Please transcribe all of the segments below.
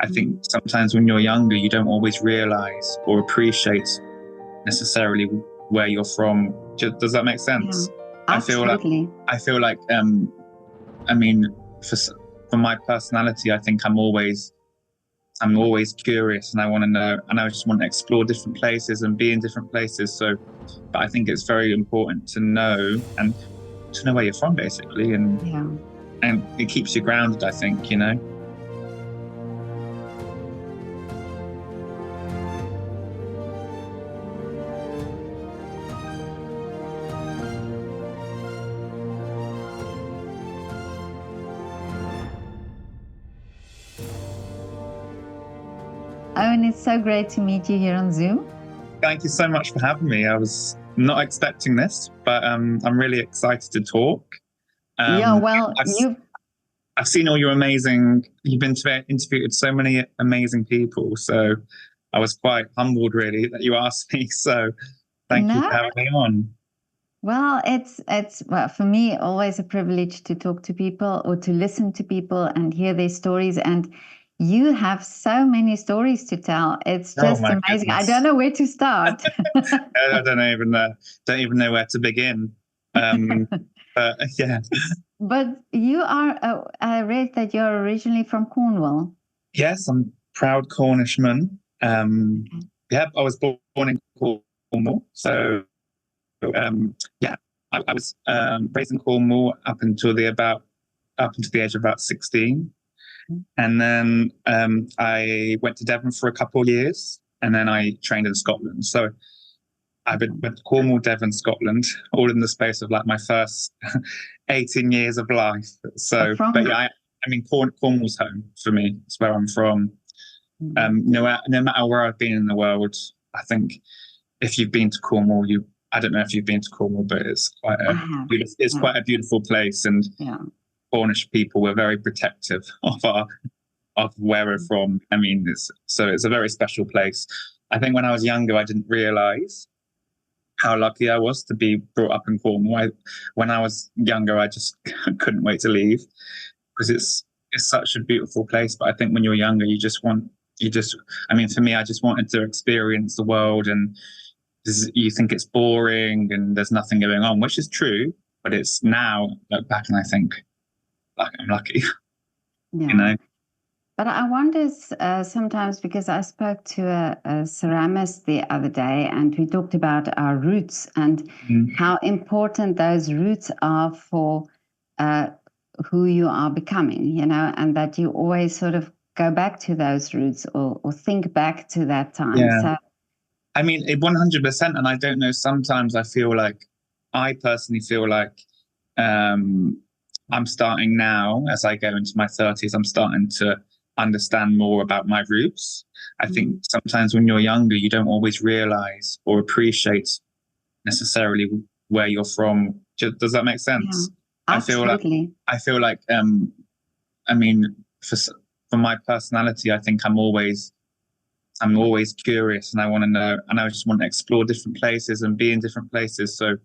I think sometimes when you're younger, you don't always realize or appreciate necessarily where you're from. Does that make sense? Yeah, I feel like absolutely. I feel like I mean, for my personality, I think I'm always curious, and I want to know, and I just want to explore different places and be in different places. So, but I think it's very important to know where you're from, basically, Yeah. and it keeps you grounded, I think, you know. Owen, it's so great to meet you here on Zoom. Thank you so much for having me. I was not expecting this, but I'm really excited to talk. Yeah, well, I've seen all your amazing. You've been interviewed with so many amazing people, so I was quite humbled, really, that you asked me. So, thank you for having me on. Well, it's well, for me always a privilege to talk to people or to listen to people and hear their stories. And you have so many stories to tell. It's just amazing. Goodness. I don't know where to start. I don't even know where to begin. But yeah. But you are. I read that you're originally from Cornwall. Yes, I'm proud Cornishman. Yeah, I was born in Cornwall, so yeah, I was raised in Cornwall up until the age of about 16, and then I went to Devon for a couple of years, and then I trained in Scotland. So I went to Cornwall, Devon, Scotland, all in the space of like my first 18 years of life. So, but yeah, I mean, Cornwall's home for me. It's where I'm from. No matter where I've been in the world, I think if you've been to Cornwall, I don't know if you've been to Cornwall, but it's quite a beautiful place, and Cornish people were very protective of where we're from. I mean, it's a very special place. I think when I was younger, I didn't realise how lucky I was to be brought up in Cornwall. When I was younger, I just couldn't wait to leave because it's such a beautiful place. But I think when you're younger, I mean, for me, I just wanted to experience the world, and you think it's boring and there's nothing going on, which is true. But it's now look back and I think, like, I'm lucky, you know. But I wonder sometimes, because I spoke to a ceramist the other day, and we talked about our roots and how important those roots are for who you are becoming, you know, and that you always sort of go back to those roots or think back to that time. Yeah. So, I mean, 100%. And I don't know, sometimes I personally feel like I'm starting now, as I go into my 30s, I'm starting to understand more about my roots. I think sometimes when you're younger, you don't always realize or appreciate necessarily where you're from. Does that make sense? Yeah, absolutely. I feel like I mean, for my personality, I think I'm always curious, and I want to know, and I just want to explore different places and be in different places. So,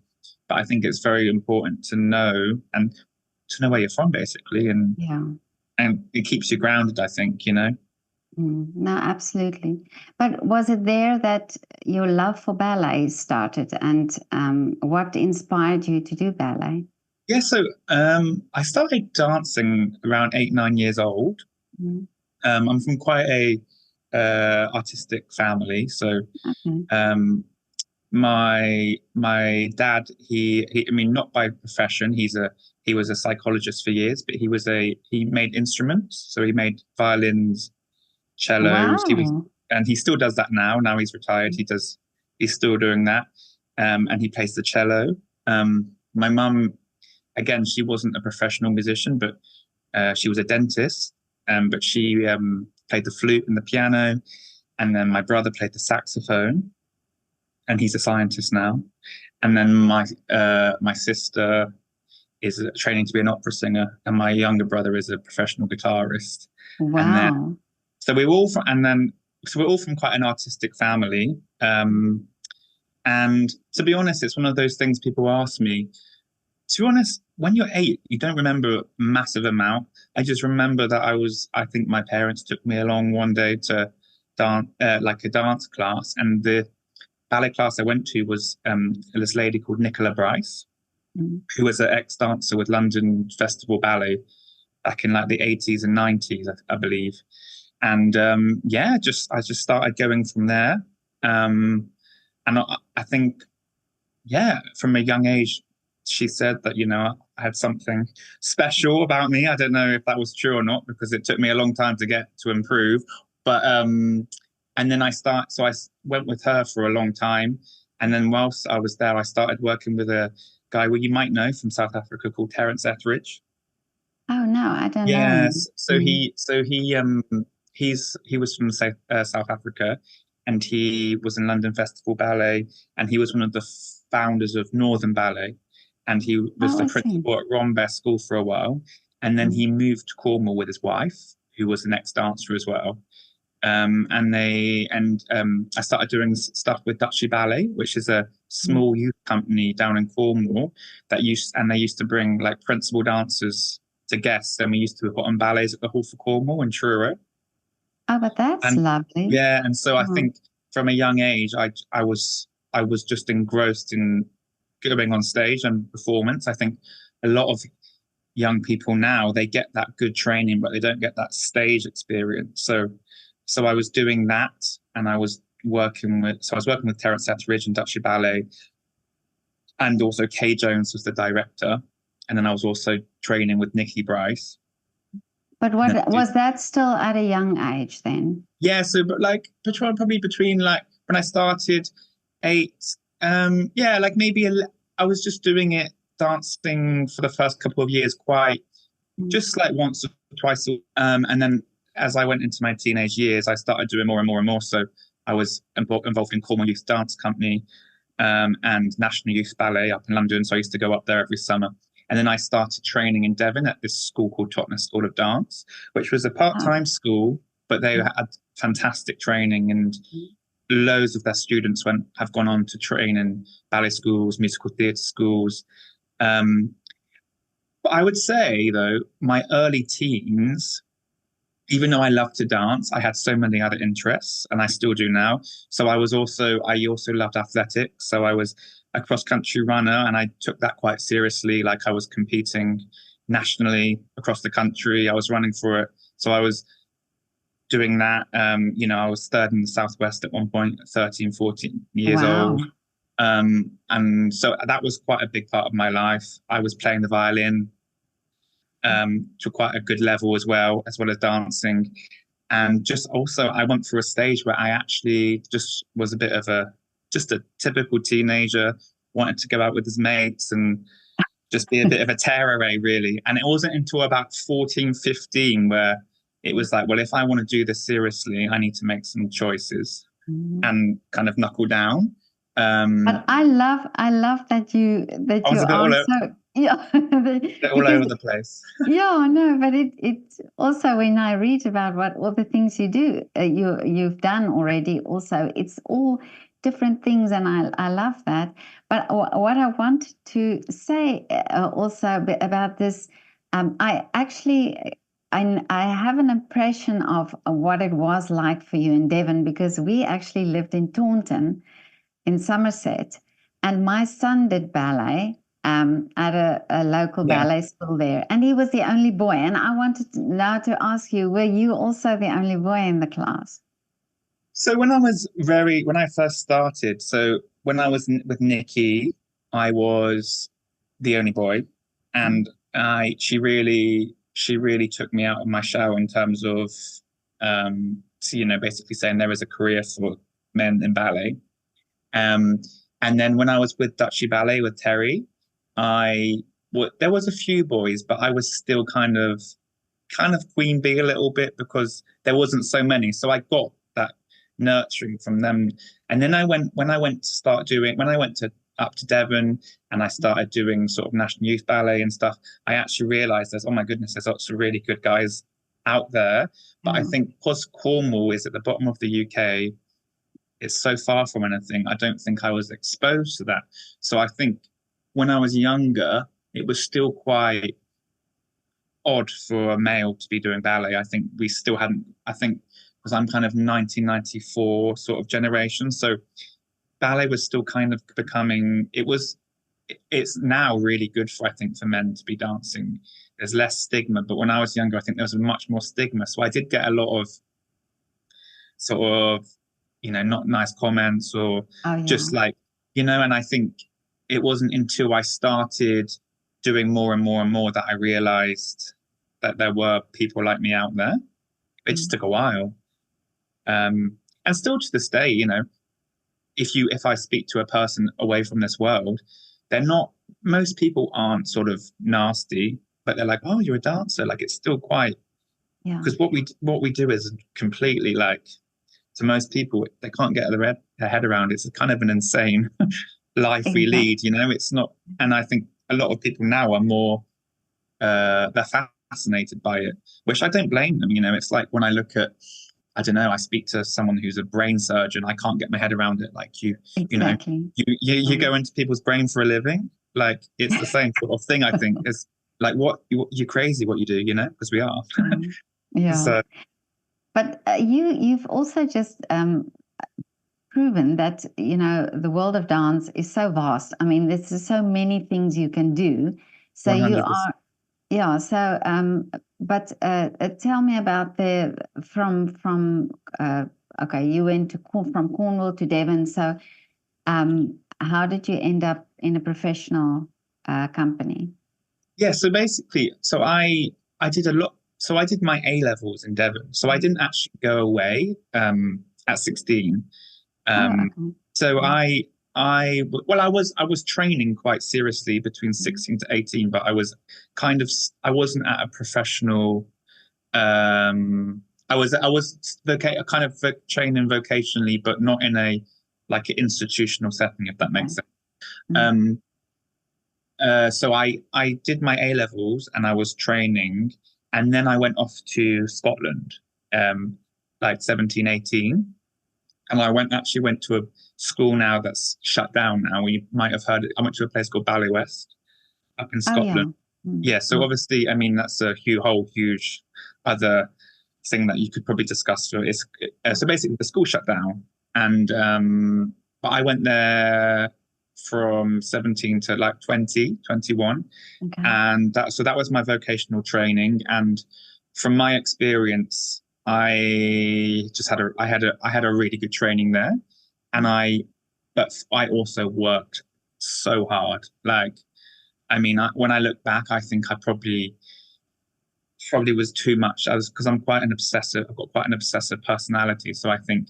but I think it's very important to know where you're from, basically, and it keeps you grounded, I think, you know. No, absolutely. But was it there that your love for ballet started, and what inspired you to do ballet? Yeah, so I started dancing around 8-9 years old. I'm from quite a artistic family, so my dad, he I mean, not by profession, he was a psychologist for years, but he made instruments, so he made violins, cellos. And he still does that now. Now he's retired. He's still doing that, and he plays the cello. My mum, again, she wasn't a professional musician, but she was a dentist. But she played the flute and the piano, and then my brother played the saxophone, and he's a scientist now. And then my sister is training to be an opera singer, and my younger brother is a professional guitarist. Wow! And then, so we're all from quite an artistic family. And to be honest, it's one of those things people ask me, To be honest, when you're 8, you don't remember a massive amount. I just remember that I think my parents took me along one day to dance, like a dance class, and the ballet class I went to was this lady called Nicola Brice, Mm. who was an ex-dancer with London Festival Ballet back in like the 80s and 90s, I believe. And yeah, I just started going from there. And I think, yeah, from a young age, she said that, I had something special about me. I don't know if that was true or not, because it took me a long time to get to improve. But and then I went with her for a long time. And then whilst I was there, I started working with a guy who you might know from South Africa called Terence Etheridge. Oh no, I don't know him. Yes. He was from South Africa, and he was in London Festival Ballet, and he was one of the founders of Northern Ballet, and he was Oh, the I see. principal at Rhombus School for a while, and then he moved to Cornwall with his wife, who was an ex-dancer as well. I started doing stuff with Duchy Ballet, which is a Mm. small youth company down in Cornwall they used to bring like principal dancers to guests, and we used to put on ballets at the Hall for Cornwall in Truro. Oh, but that's And lovely. yeah, and so I Oh. think from a young age, I was just engrossed in going on stage and performance. I think a lot of young people now, they get that good training, but they don't get that stage experience. So I was doing that, and I was working with Terence Etheridge and Duchy Ballet, and also Kay Jones was the director, and then I was also training with Nikki Brice. But what was that still at a young age then? Yeah, so but like probably between like when I started 8, yeah, like I was just doing it dancing for the first couple of years, quite just like once or twice, and then as I went into my teenage years, I started doing more and more and more. So I was involved in Cornwall Youth Dance Company, and National Youth Ballet up in London. So I used to go up there every summer. And then I started training in Devon at this school called Totnes School of Dance, which was a part-time school, but they had fantastic training, and loads of their students have gone on to train in ballet schools, musical theatre schools. But I would say, though, my early teens, even though I loved to dance, I had so many other interests, and I still do now. So I also loved athletics. So I was a cross country runner, and I took that quite seriously. Like I was competing nationally across the country. I was running for it. So I was doing that. I was third in the Southwest at one point, 13, 14 years Wow. old. And so that was quite a big part of my life. I was playing the violin to quite a good level as well as dancing. And just also, I went through a stage where I actually just was a bit of just a typical teenager, wanted to go out with his mates and just be a bit of a tearaway, really. And it wasn't until about 14, 15 where it was like, well, if I want to do this seriously, I need to make some choices and kind of knuckle down. But I love that you I was a bit all answer. Yeah, all because over the place. yeah, no, but it also when I read about what all the things you do, you've done already. Also, it's all different things, and I love that. But what I wanted to say also about this, I actually. I have an impression of what it was like for you in Devon, because we actually lived in Taunton in Somerset, and my son did ballet at a local ballet school there, and he was the only boy. And I wanted now to ask you, were you also the only boy in the class? So when I first started, so when I was with Nikki, I was the only boy, and she really took me out of my shell in terms of, basically saying there is a career for men in ballet. Um, and then when I was with Duchy Ballet with Terry, there was a few boys, but I was still kind of queen bee a little bit because there wasn't so many. So I got that nurturing from them. And then when I went to up to Devon and I started doing sort of National Youth Ballet and stuff, I actually realized oh my goodness, there's lots of really good guys out there. But I think because Cornwall is at the bottom of the UK, it's so far from anything. I don't think I was exposed to that. So I think when I was younger, it was still quite odd for a male to be doing ballet. I think we still hadn't, I think, because I'm kind of 1994 sort of generation. So ballet was still kind of becoming, it's now really good for, I think, for men to be dancing. There's less stigma, but when I was younger, I think there was much more stigma. So I did get a lot of sort of, not nice comments or just like, and I think it wasn't until I started doing more and more and more that I realized that there were people like me out there. It just took a while. And still to this day, if I speak to a person away from this world, most people aren't sort of nasty, but they're like, oh, you're a dancer. Like, it's still quite, because what we do is completely like, to most people, they can't get their head around. It's kind of an insane life we lead, it's not. And I think a lot of people now are more, they're fascinated by it, which I don't blame them. It's like when I look at, I don't know, I speak to someone who's a brain surgeon, I can't get my head around it. Like you go into people's brain for a living. Like, it's the same sort of thing, I think. It's like, you're crazy what you do, because we are. Yeah. So, but you've also just proven that, the world of dance is so vast. I mean, there's so many things you can do. So 100%. you are, yeah. So, but tell me about okay, you went from Cornwall to Devon. So, how did you end up in a professional company? Yeah, so basically, I did a lot. So I did my A levels in Devon. So I didn't actually go away at 16. Okay. So I was training quite seriously between 16 to 18, but I wasn't at a professional. I was kind of training vocationally, but not in an institutional setting, if that makes sense. So I did my A levels and I was training, and then I went off to Scotland, like 17, 18. And I went to a school now that's shut down now. You might have heard it. I went to a place called Ballet West up in Scotland. Yeah. So obviously, I mean, that's a huge other thing that you could probably discuss. So basically the school shut down, and but I went there from 17 to like 20, 21. Okay. And that was my vocational training. And from my experience, I had a really good training there, but I also worked so hard. Like, I mean, when I look back, I think I probably was too much. Because I'm quite an obsessive. I've got quite an obsessive personality. So I think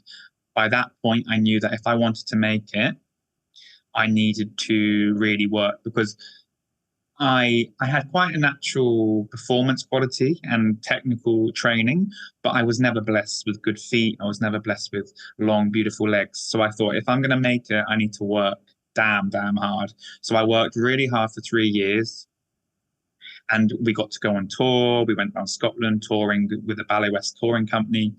by that point, I knew that if I wanted to make it, I needed to really work, because I had quite a natural performance quality and technical training, but I was never blessed with good feet. I was never blessed with long, beautiful legs. So I thought, if I'm going to make it, I need to work damn hard. So I worked really hard for 3 years, and we got to go on tour. We went around Scotland touring with the Ballet West touring company,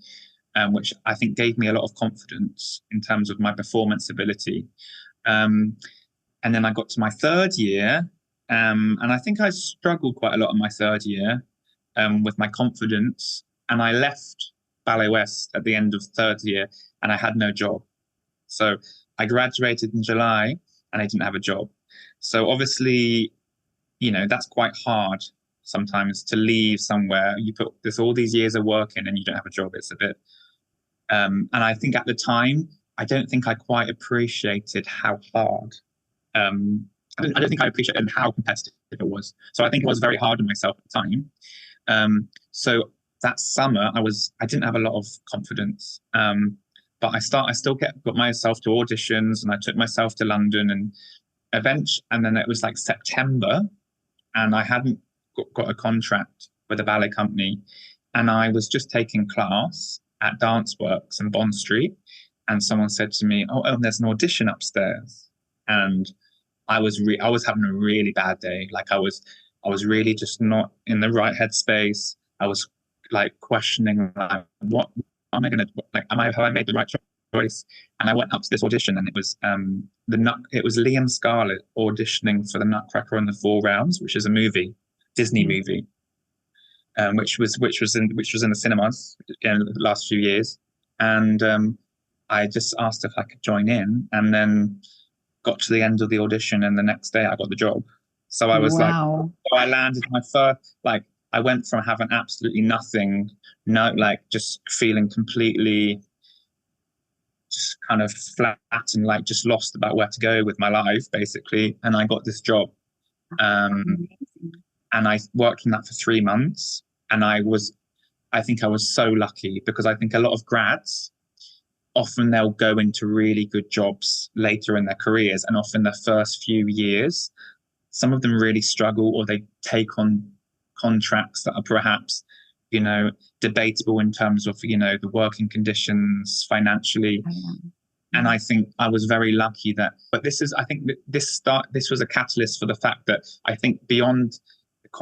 which I think gave me a lot of confidence in terms of my performance ability. And then I got to my 3rd year, and I think I struggled quite a lot in my 3rd year with my confidence. And I left Ballet West at the end of 3rd year, and I had no job. So I graduated in July, and I didn't have a job. So obviously, that's quite hard sometimes to leave somewhere. You put all these years of work in, and you don't have a job. It's a bit, and I think at the time, I don't think I quite appreciated how hard. I don't think I appreciated how competitive it was. So I think I was very hard on myself at the time. So that summer, I didn't have a lot of confidence. But I still got myself to auditions, and I took myself to London and and then it was like September, and I hadn't got a contract with a ballet company, and I was just taking class at Dance Works in Bond Street, and someone said to me, "Oh, there's an audition upstairs," and I was having a really bad day. Like, I was really just not in the right headspace. I was like questioning, like, what am I going to, like, have I made the right choice? choice. And I went up to this audition, and it was Liam Scarlett auditioning for the Nutcracker on the Four Realms, which is a movie, Disney movie, which was in the cinemas in the last few years. And I just asked if I could join in, and then got to the end of the audition, and the next day I got the job. So I was so I landed my first, like, I went from having absolutely nothing, just feeling completely just kind of flat and like just lost about where to go with my life, basically. And I got this job. And I worked in that for 3 months. And I think I was so lucky, because I think a lot of grads, often they'll go into really good jobs later in their careers, and often the first few years, some of them really struggle, or they take on contracts that are perhaps, debatable in terms of, the working conditions financially. And I think I was very lucky but this was a catalyst for the fact that I think beyond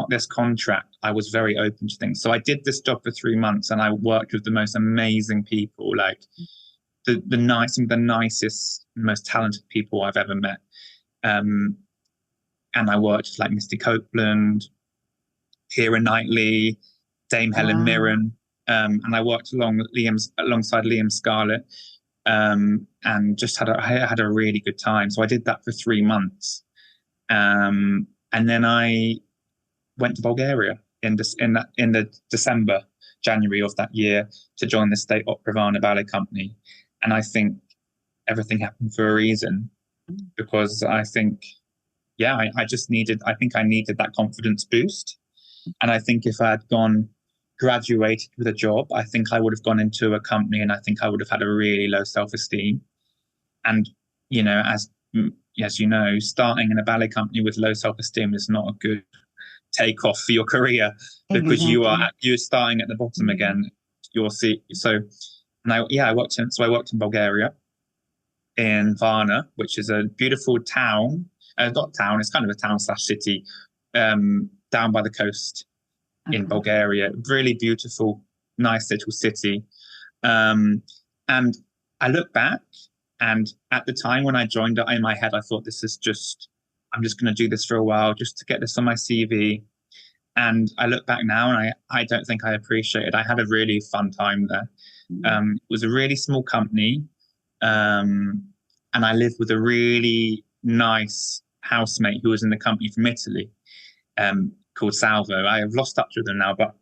this contract, I was very open to things. So I did this job for 3 months, and I worked with the most amazing people, like some of the nicest, most talented people I've ever met. And I worked with like Misty Copeland, Keira Knightley, Dame Helen Mirren, and I worked alongside Liam Scarlett, and just I had a really good time. So I did that for 3 months, and then I went to Bulgaria in the January of that year to join the State Opera Varna Ballet Company. And I think everything happened for a reason, because I think, I think I needed that confidence boost. And I think if I had graduated with a job, I think I would have gone into a company, and I think I would have had a really low self-esteem. And, as you know, starting in a ballet company with low self-esteem is not a good takeoff for your career, because you're starting at the bottom again. You'll see. So, I worked in Bulgaria, in Varna, which is a beautiful town. Not town, it's kind of a town/city, down by the coast in Bulgaria. Really beautiful, nice little city. And I look back, and at the time when I joined it, in my head, I thought, I'm just going to do this for a while, just to get this on my CV. And I look back now, and I don't think I appreciate it. I had a really fun time there. It was a really small company. And I lived with a really nice housemate who was in the company from Italy, called Salvo. I have lost touch with him now, but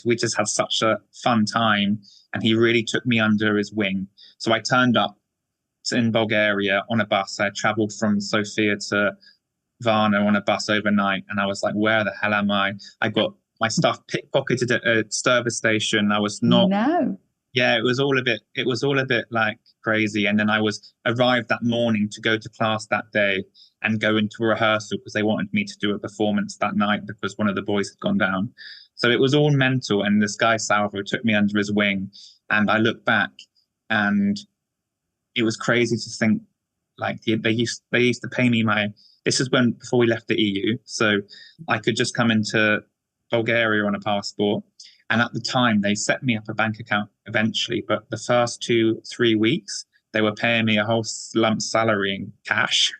we just had such a fun time, and he really took me under his wing. So I turned up in Bulgaria on a bus. I traveled from Sofia to Varna on a bus overnight, and I was like, where the hell am I? I got my stuff pickpocketed at a service station. I was not. No. Yeah, it was all a bit like crazy. And then I arrived that morning to go to class that day and go into a rehearsal, because they wanted me to do a performance that night, because one of the boys had gone down. So it was all mental. And this guy Salvo took me under his wing, and I look back, and it was crazy to think, like, they used to pay me this is before we left the EU, so I could just come into Bulgaria on a passport. And at the time, they set me up a bank account eventually, but the first 2-3 weeks, they were paying me a whole lump salary in cash.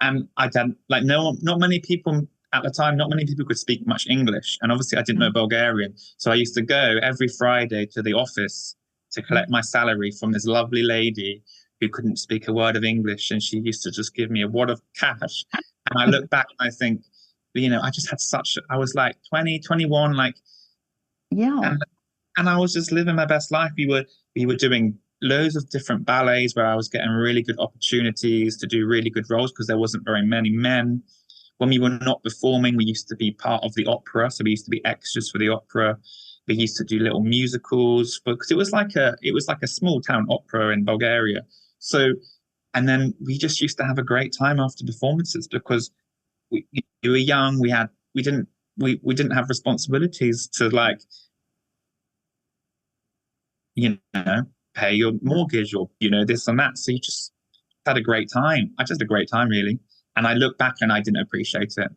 And I didn't, not many people at the time, not many people could speak much English. And obviously I didn't know Bulgarian. So I used to go every Friday to the office to collect my salary from this lovely lady who couldn't speak a word of English. And she used to just give me a wad of cash. And I look back and I think, I just had I was like 20, 21, and I was just living my best life. We were doing loads of different ballets where I was getting really good opportunities to do really good roles, because there wasn't very many men. When we were not performing, we used to be part of the opera. So we used to be extras for the opera. We used to do little musicals, because it was like a small town opera in Bulgaria. So, and then we just used to have a great time after performances, because we were young. We didn't have responsibilities to pay your mortgage or this and that. So you just had a great time. I just had a great time, really. And I look back and I didn't appreciate it.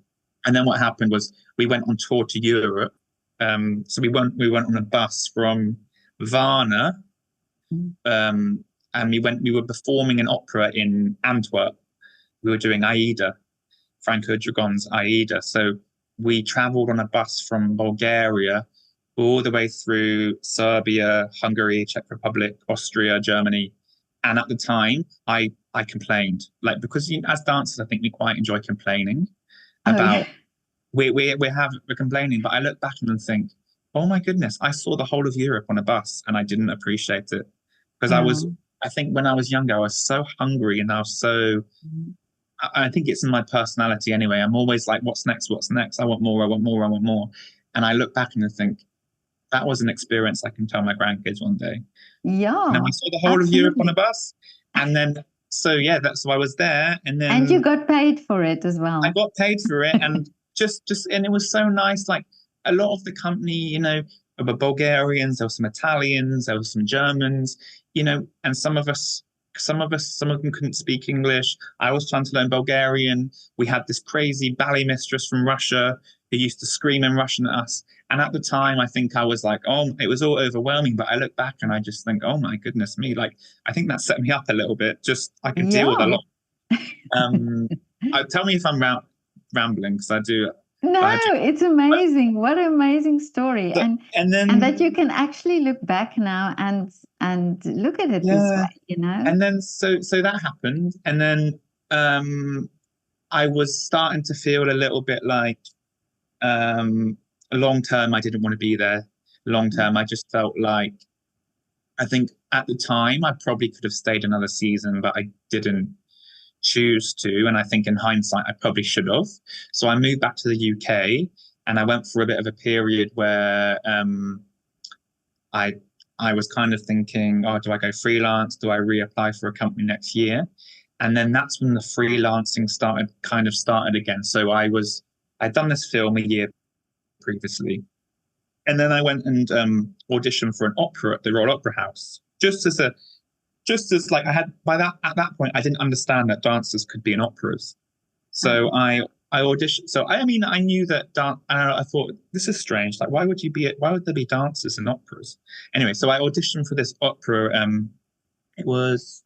And then what happened was we went on tour to Europe. So we went on a bus from Varna And we were performing an opera in Antwerp. We were doing Aida, Franco Dragon's Aida. So we traveled on a bus from Bulgaria all the way through Serbia, Hungary, Czech Republic, Austria, Germany. And at the time, I complained, like, because as dancers, I think we quite enjoy complaining about we're complaining. But I look back and think, oh my goodness, I saw the whole of Europe on a bus and I didn't appreciate it because I think when I was younger, I was so hungry and I was so. I think it's in my personality anyway. I'm always like, what's next? What's next? I want more. I want more. I want more. And I look back and I think that was an experience I can tell my grandkids one day. Yeah. And then I saw the whole of Europe on a bus. And then, so that's why I was there. And then. And you got paid for it as well. I got paid for it. And and it was so nice. Like a lot of the company, there were Bulgarians, there were some Italians, there were some Germans, and some of them couldn't speak English. I was trying to learn Bulgarian. We had this crazy ballet mistress from Russia who used to scream in Russian at us. And at the time, I think I was like, it was all overwhelming. But I look back and I just think, oh my goodness me. Like, I think that set me up a little bit. Just, I could deal with a lot. Tell me if I'm rambling, because I do. No, it's amazing. What an amazing story. And that you can actually look back now and look at it this way, And then so that happened. And then I was starting to feel a little bit like long term, I didn't want to be there. Long term, I just felt like, I think at the time I probably could have stayed another season, but I didn't choose to. And I think in hindsight, I probably should have. So I moved back to the UK and I went for a bit of a period where I was kind of thinking, do I go freelance? Do I reapply for a company next year? And then that's when the freelancing started again. So I'd done this film a year previously. And then I went and auditioned for an opera at the Royal Opera House, just as like at that point, I didn't understand that dancers could be in operas. So I auditioned. So I knew that I thought, this is strange. Like, why would there be dancers in operas? Anyway, so I auditioned for this opera. It was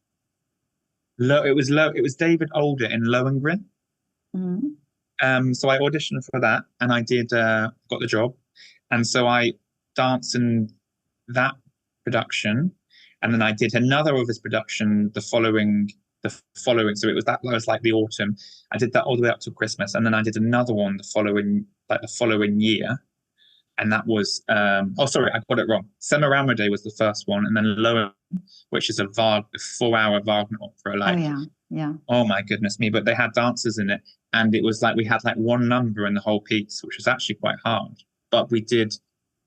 David Older in Lohengrin. So I auditioned for that, and I did got the job, and so I danced in that production, and then I did another of his production the following. So that was like the autumn. I did that all the way up to Christmas, and then I did another one the following year, and that was sorry, I got it wrong. Semaramide was the first one, and then Lohengrin, which is a 4-hour Wagner opera. Like, oh my goodness me! But they had dancers in it, and it was like we had like one number in the whole piece, which was actually quite hard. But we did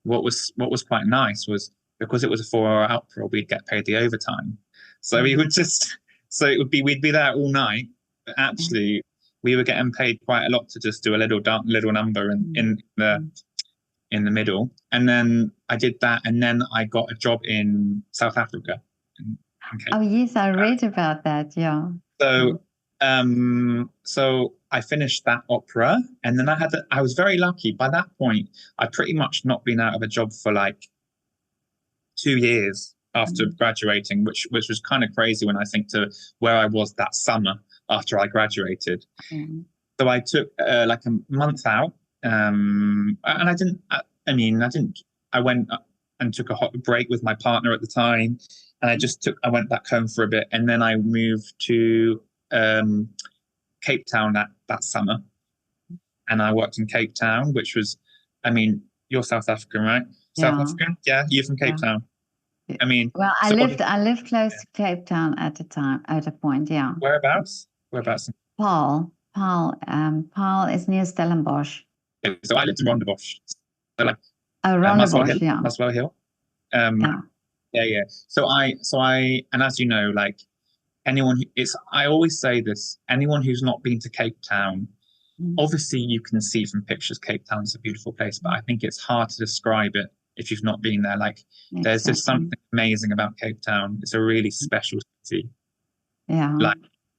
what was quite nice was, because it was a 4-hour opera, we'd get paid the overtime. So we would we'd be there all night, but actually we were getting paid quite a lot to just do a little number in the middle. And then I did that, and then I got a job in South Africa. Oh yes, I read about that. Yeah. So I finished that opera, and then I was very lucky. By that point, I'd pretty much not been out of a job for like 2 years after graduating, which was kind of crazy when I think to where I was that summer after I graduated. So I took like a month out, and I went and took a hot break with my partner at the time, and I went back home for a bit, and then I moved to Cape Town that summer, and I worked in Cape Town, which was, you're South African, right? South African, yeah, you're from Cape Town. Well, I lived close to Cape Town at a point, yeah. Whereabouts? Paarl is near Stellenbosch. So I lived in Rondebosch. So like, Rondebosch, yeah. Muswell Hill. Yeah. So I, and as you know, like I always say this, anyone who's not been to Cape Town, obviously you can see from pictures Cape Town is a beautiful place, but I think it's hard to describe it if you've not been there. Like, there's just something amazing about Cape Town. It's a really special city. Yeah.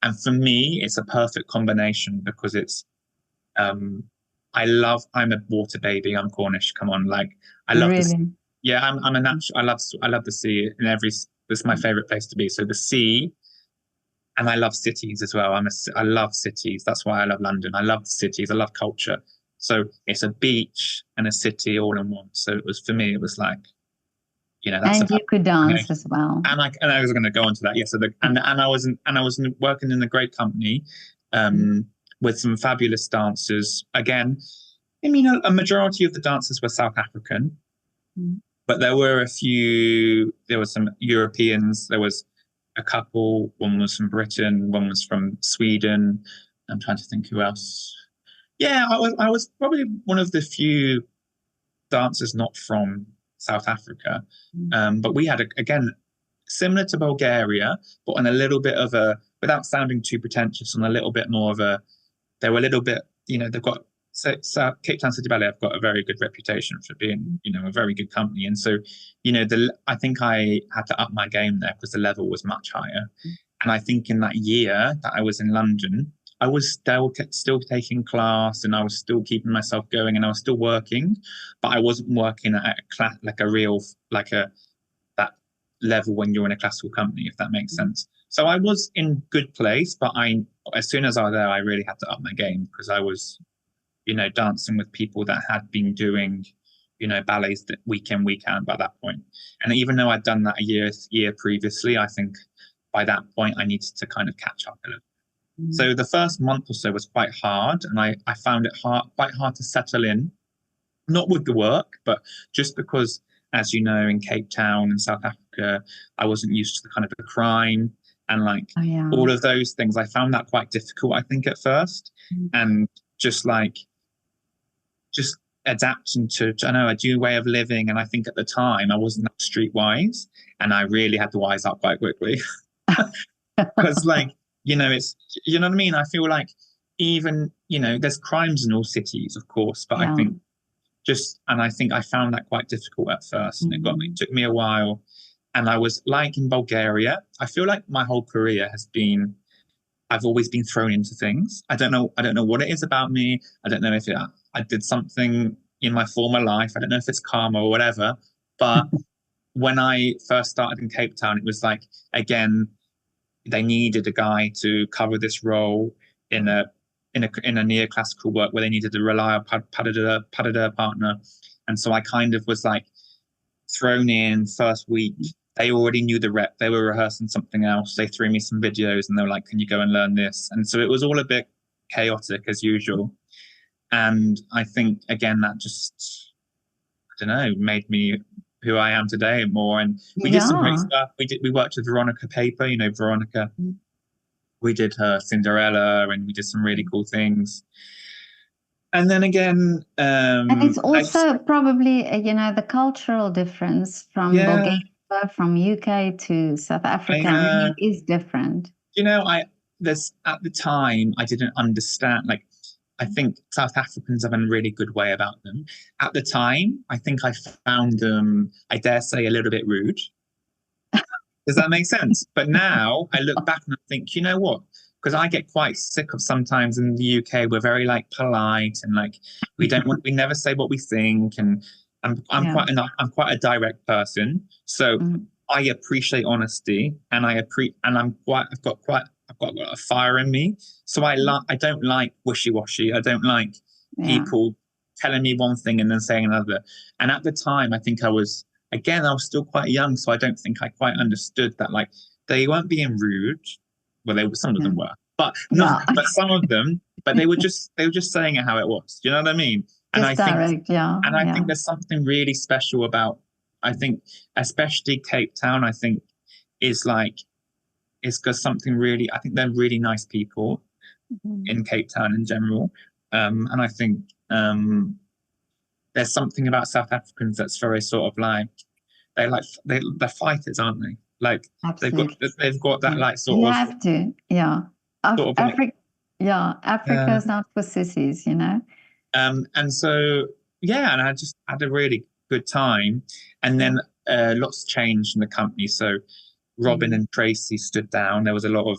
And for me, it's a perfect combination because it's, I'm a water baby. I'm Cornish. Come on. Like, I love this. Yeah, I'm a natural. I love the sea. This is my favorite place to be. So the sea, and I love cities as well. I love cities. That's why I love London. I love cities. I love culture. So it's a beach and a city all in one. So it was, for me, it was like, that's And you about. could dance as well. And I was going to go on to that. Yeah. So and I was working in a great company, with some fabulous dancers. Again, I mean, a majority of the dancers were South African, but there were a few. There were some Europeans. There was a couple. One was from Britain. One was from Sweden. I'm trying to think who else. Yeah, I was probably one of the few dancers not from South Africa. But we had, again, similar to Bulgaria, but on a little bit of a, without sounding too pretentious, on a little bit more of a, they were a little bit, they've got, so Cape Town City Ballet have got a very good reputation for being, a very good company. And so, I think I had to up my game there because the level was much higher. And I think in that year that I was in London, I was still taking class, and I was still keeping myself going, and I was still working, but I wasn't working at a class, like a real, like a, that level when you're in a classical company, if that makes sense. So I was in good place, but as soon as I was there, I really had to up my game because I was, dancing with people that had been doing, ballets week in, week out by that point. And even though I'd done that a year previously, I think by that point I needed to kind of catch up a little. So the first month or so was quite hard, and I found it quite hard to settle in, not with the work, but just because, as you know, in Cape Town and South Africa, I wasn't used to the kind of the crime and all of those things. I found that quite difficult, I think, at first, and just adapting to, I know, a new way of living. And I think at the time I wasn't that streetwise, and I really had to wise up quite quickly because it's, what I mean? I feel like even, there's crimes in all cities, of course, but I think I think I found that quite difficult at first, and it took me a while. And I was like in Bulgaria, I feel like my whole career I've always been thrown into things. I don't know what it is about me. I don't know if I did something in my former life. I don't know if it's karma or whatever. But when I first started in Cape Town, it was like, again, they needed a guy to cover this role in a neoclassical work where they needed a reliable pas de deux partner. And so I kind of was like thrown in first week. They already knew the rep. They were rehearsing something else. They threw me some videos and they were like, can you go and learn this? And so it was all a bit chaotic as usual. And I think, again, that just, I don't know, made me who I am today more. And we did some great stuff. We worked with Veronica Paper, Veronica. We did her Cinderella, and we did some really cool things. And then again, and it's also probably the cultural difference from Bulgaria, from UK to South Africa. I mean, it is different. At the time I didn't understand. I think South Africans have a really good way about them. At the time, I think I found them, I dare say, a little bit rude. Does that make sense? But now I look back and I think, you know what? Because I get quite sick of sometimes in the UK, we're very polite, and we never say what we think. And I'm quite a direct person. So I appreciate honesty, and I've got a fire in me. So I don't like wishy-washy. I don't like people telling me one thing and then saying another. And at the time, I think I was still quite young, so I don't think I quite understood that they weren't being rude. Well, some of them were, but but some of them. But they were just saying it how it was. Do you know what I mean? And just direct, I think there's something really special about. I think especially Cape Town. I think is it's got something really. I think they're really nice people in Cape Town in general, and I think there's something about South Africans that's very sort of they're fighters, aren't they? Absolutely. they've got that sort you of. have to, Africa is not for sissies, And so and I just had a really good time, and then lots changed in the company. So Robin and Tracy stood down. There was a lot of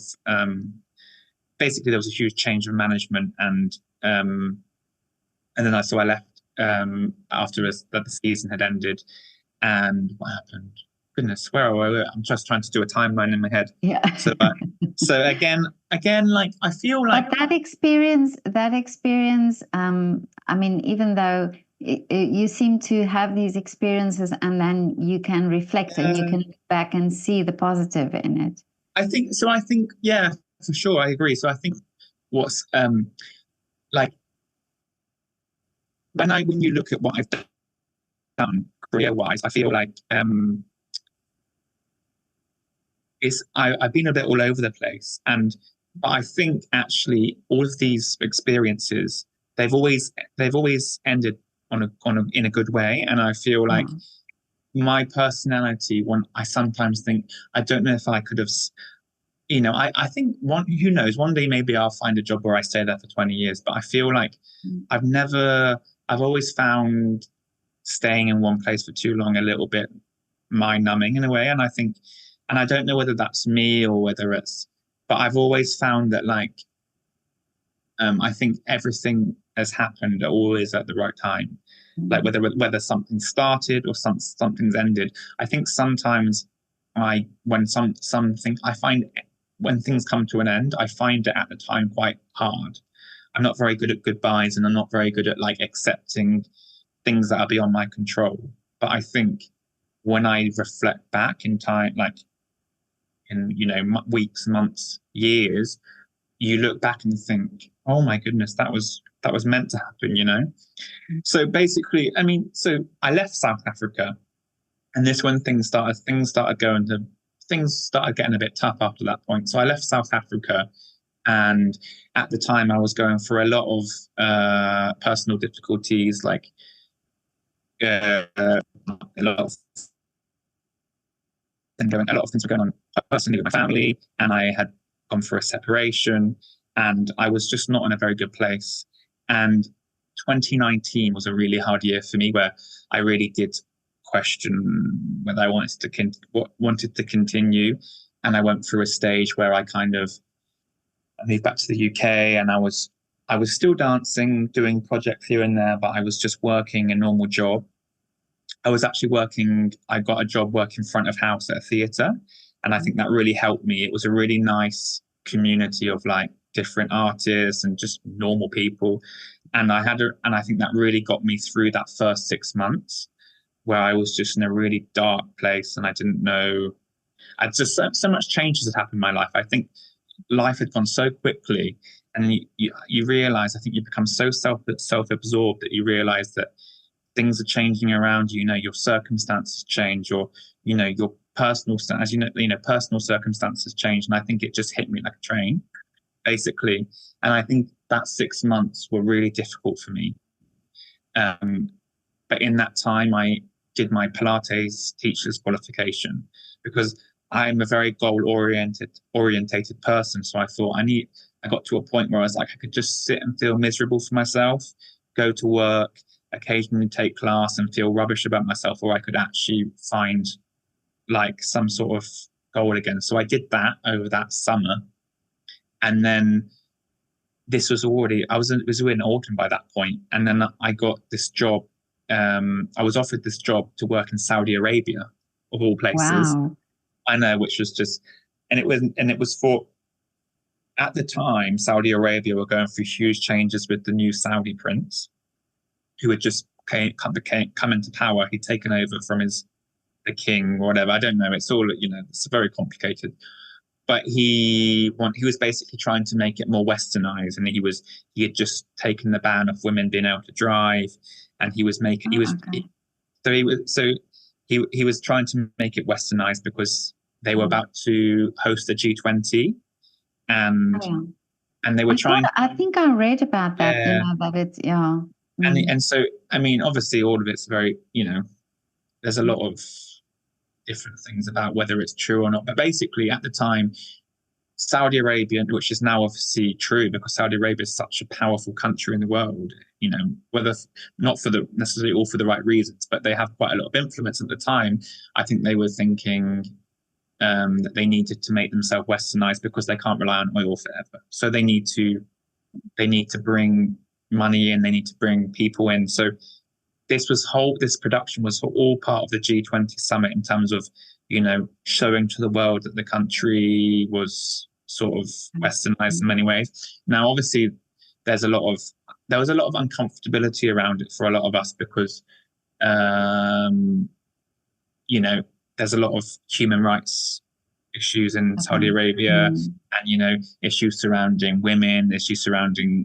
basically there was a huge change of management, and then I left after the season had ended. And what happened? Goodness, where are we? I'm just trying to do a timeline in my head. Yeah. So again, like I feel like. But that experience, I mean, even though you seem to have these experiences, and then you can reflect and you can look back and see the positive in it. I think so. I think, yeah, for sure, I agree. So I think what's like when you look at what I've done career-wise, I feel like I've been a bit all over the place, but I think actually all of these experiences, they've always ended in a good way, and I feel like my personality, when I sometimes think, I don't know if I could have, I think who knows, one day maybe I'll find a job where I stay there for 20 years, but I feel like I've always found staying in one place for too long a little bit mind-numbing in a way, and I think, and I don't know whether that's me or whether but I've always found that I think everything has happened always at the right time. Like whether something started or something's ended. I think sometimes when things come to an end, I find it at the time quite hard. I'm not very good at goodbyes, and I'm not very good at accepting things that are beyond my control. But I think when I reflect back in time, in weeks, months, years, you look back and think, oh my goodness, that was meant to happen. So basically, so I left South Africa, and this when things started getting a bit tough after that point. So I left South Africa, and at the time I was going through a lot of personal difficulties, a lot of things were going on personally with my family, and I had gone for a separation, and I was just not in a very good place. And 2019 was a really hard year for me, where I really did question whether I wanted to continue. And I went through a stage where I moved back to the UK, and I was still dancing, doing projects here and there, but I was just working a normal job. I got a job working front of house at a theatre, and I think that really helped me. It was a really nice community of different artists and just normal people. And I think that really got me through that first 6 months where I was just in a really dark place, and I didn't know. So much changes had happened in my life. I think life had gone so quickly, and you realize, I think you become so self-absorbed that you realize that things are changing around you. Your circumstances change, or your personal circumstances change. And I think it just hit me like a train, basically. And I think that 6 months were really difficult for me. But in that time, I did my Pilates teacher's qualification, because I'm a very goal-orientated person. So I thought I got to a point where I was like, I could just sit and feel miserable for myself, go to work, occasionally take class and feel rubbish about myself, or I could actually find some sort of goal again. So I did that over that summer. And then it was in autumn by that point. And then I got this job. I was offered this job to work in Saudi Arabia, of all places. Wow. I know, which was just, and it was for, at the time, Saudi Arabia were going through huge changes with the new Saudi prince, who had just come into power. He'd taken over from the king or whatever. I don't know. It's all, it's very complicated. But he was basically trying to make it more westernized, and he had just taken the ban of women being able to drive, and he was trying to make it westernized, because they were about to host the G20, and they were I think I read about that. That it's And so, obviously, all of it's very, there's a lot of different things about whether it's true or not. But basically, at the time, Saudi Arabia, which is now obviously true, because Saudi Arabia is such a powerful country in the world, whether not necessarily all for the right reasons, but they have quite a lot of influence at the time. I think they were thinking that they needed to make themselves westernized, because they can't rely on oil forever. So they need to bring money in, they need to bring people in. So this production was all part of the G20 summit in terms of, showing to the world that the country was sort of westernized in many ways. Now, obviously, there was a lot of uncomfortability around it for a lot of us because, there's a lot of human rights issues in Saudi Arabia, and, issues surrounding women, issues surrounding,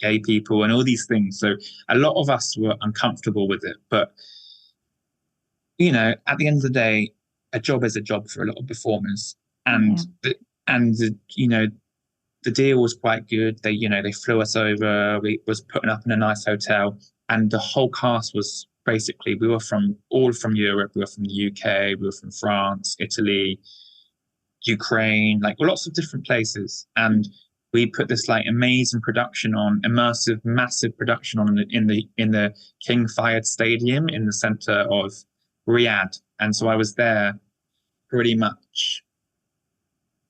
gay people and all these things. So a lot of us were uncomfortable with it. But, at the end of the day, a job is a job for a lot of performers. And, the deal was quite good. They flew us over. We was putting up in a nice hotel. And the whole cast was basically, we were all from Europe. We were from the UK. We were from France, Italy, Ukraine, like lots of different places. And we put this like amazing production on, immersive, massive production on in the King Fahd Stadium in the center of Riyadh. And so I was there pretty much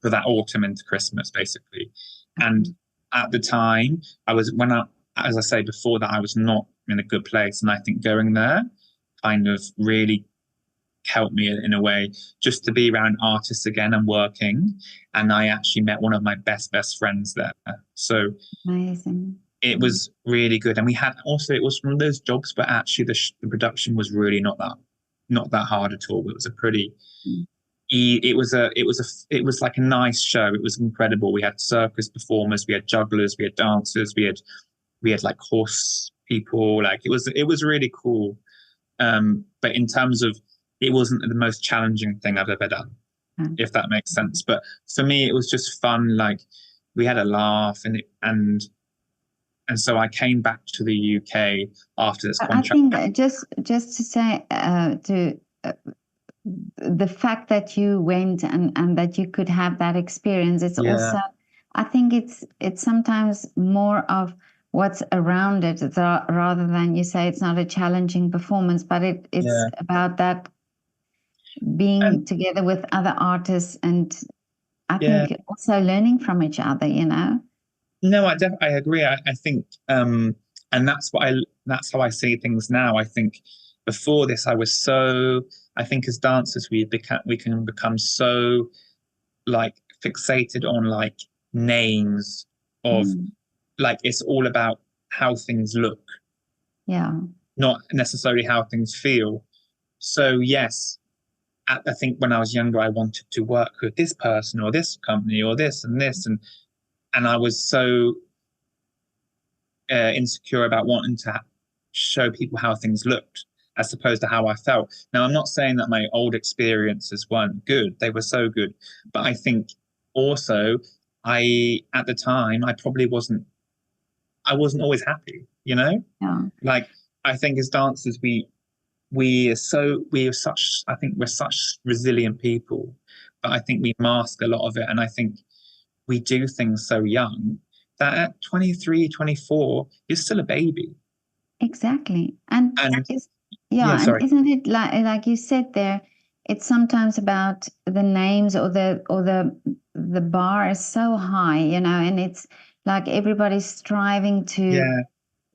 for that autumn into Christmas, basically. And at the time, as I say before, that I was not in a good place. And I think going there kind of really helped me in a way just to be around artists again and working. And I actually met one of my best friends there. So amazing. It was really good. And it was one of those jobs, but actually the production was really not that hard at all. It was a pretty it was like a nice show. It was incredible. We had circus performers, we had jugglers, we had dancers, we had like horse people. Like it was really cool. But in terms of, it wasn't the most challenging thing I've ever done, if that makes sense. But for me, it was just fun. Like we had a laugh, and so I came back to the UK after this contract. I think just to say the fact that you went and that you could have that experience, it's also, I think it's sometimes more of what's around it rather than, you say it's not a challenging performance, but it's about that being together with other artists, and I think also learning from each other, No, I agree. I think, and that's how I see things now. I think before this, I think as dancers, we can become so like fixated on like names of like, it's all about how things look. Yeah. Not necessarily how things feel. So yes, I think when I was younger, I wanted to work with this person or this company or this and this, and I was so insecure about wanting to show people how things looked as opposed to how I felt. Now, I'm not saying that my old experiences weren't good. They were so good. But I think also at the time, I wasn't always happy, Yeah. Like, I think as dancers, we're such resilient people, but I think we mask a lot of it. And I think we do things so young that at 23, 24, you're still a baby. Exactly. And and and isn't it like you said there, it's sometimes about the names or the bar is so high, and it's like everybody's striving to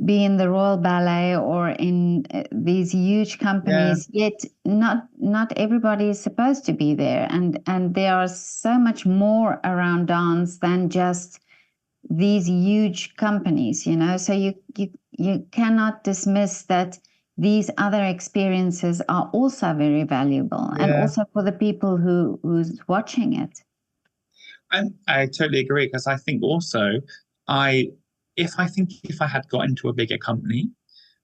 be in the Royal Ballet or in these huge companies, yet not everybody is supposed to be there, and there are so much more around dance than just these huge companies, so you cannot dismiss that these other experiences are also very valuable, and also for the people who's watching it. And I totally agree, because I think also if I had got into a bigger company,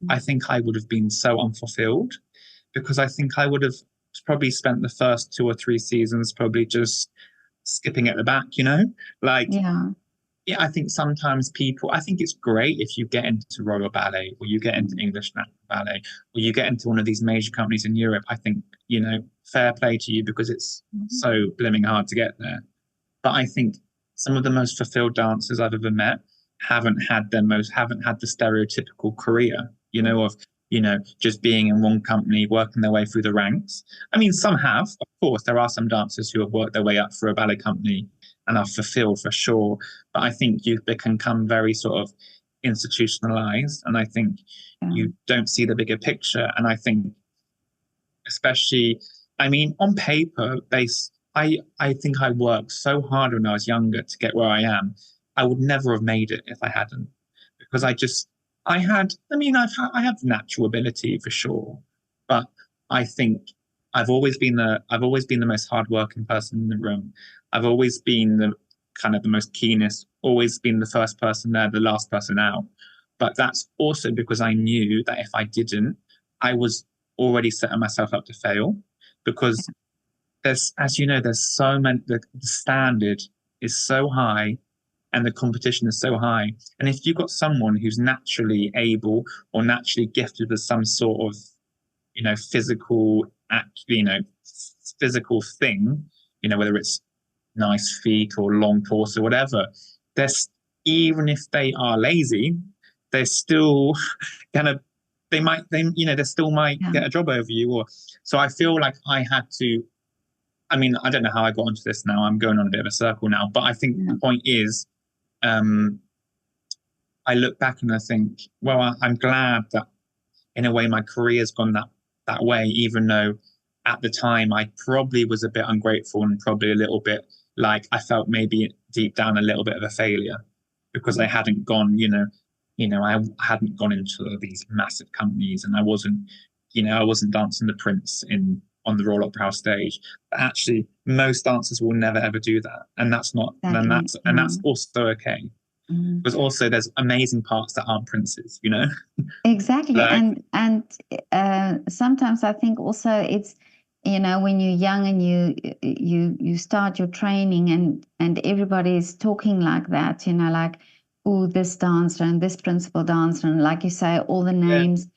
I think I would have been so unfulfilled, because I think I would have probably spent the first 2 or 3 seasons probably just skipping at the back, I think sometimes I think it's great if you get into Royal Ballet or you get into English National Ballet or you get into one of these major companies in Europe. I think, fair play to you, because it's so blimmin' hard to get there. But I think some of the most fulfilled dancers I've ever met haven't had the stereotypical career, of, just being in one company, working their way through the ranks. I mean, some have, of course. There are some dancers who have worked their way up for a ballet company and are fulfilled for sure. But I think you can become very sort of institutionalized, and I think you don't see the bigger picture. And I think, especially, I mean, on paper, I think I worked so hard when I was younger to get where I am. I would never have made it if I hadn't, because I have natural ability for sure, but I think I've always been the most hardworking person in the room. I've always been the kind of the most keenest, always been the first person there, the last person out. But that's also because I knew that if I didn't, I was already setting myself up to fail, because as you know, there's so many, the standard is so high and the competition is so high. And if you've got someone who's naturally able or naturally gifted with some sort of, physical act, physical thing, whether it's nice feet or long torso or whatever, even if they are lazy, they're still gonna, they still might get a job over you. Or so I feel like I had to. I mean, I don't know how I got onto this now. I'm going on a bit of a circle now, but I think the point is, I look back and I think, well, I'm glad that in a way my career's gone that way, even though at the time I probably was a bit ungrateful and probably a little bit like I felt maybe deep down a little bit of a failure, because I hadn't gone, I hadn't gone into these massive companies, and I wasn't dancing the Prince on the Royal Opera House stage. But actually, most dancers will never ever do that, and that's not, and that's also okay. Because also there's amazing parts that aren't Princes, Exactly. Like, and sometimes I think also it's, when you're young and you start your training and everybody is talking like that, like, oh, this dancer and this principal dancer, and like you say, all the names,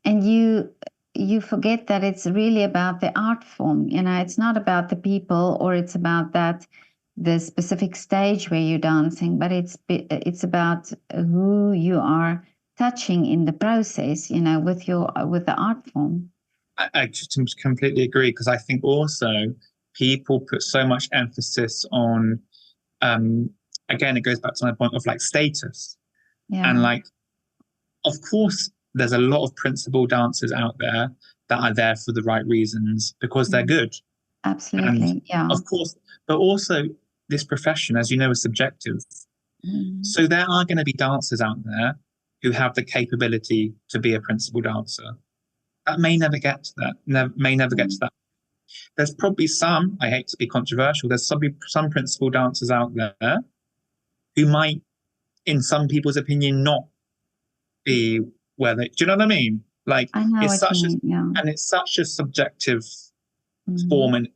and you forget that it's really about the art form. It's not about the people, or it's about the specific stage where you're dancing, but it's about who you are touching in the process, with the art form. I just completely agree, because I think also people put so much emphasis on, again, it goes back to my point of like status. And like, of course, there's a lot of principal dancers out there that are there for the right reasons because they're good. Absolutely, and of course, but also this profession, as you know, is subjective. So there are going to be dancers out there who have the capability to be a principal dancer that may never get to that. There's probably some, I hate to be controversial, there's some principal dancers out there who might, in some people's opinion, not be where they, do you know what I mean? Like, I know it's what such you mean, and it's such a subjective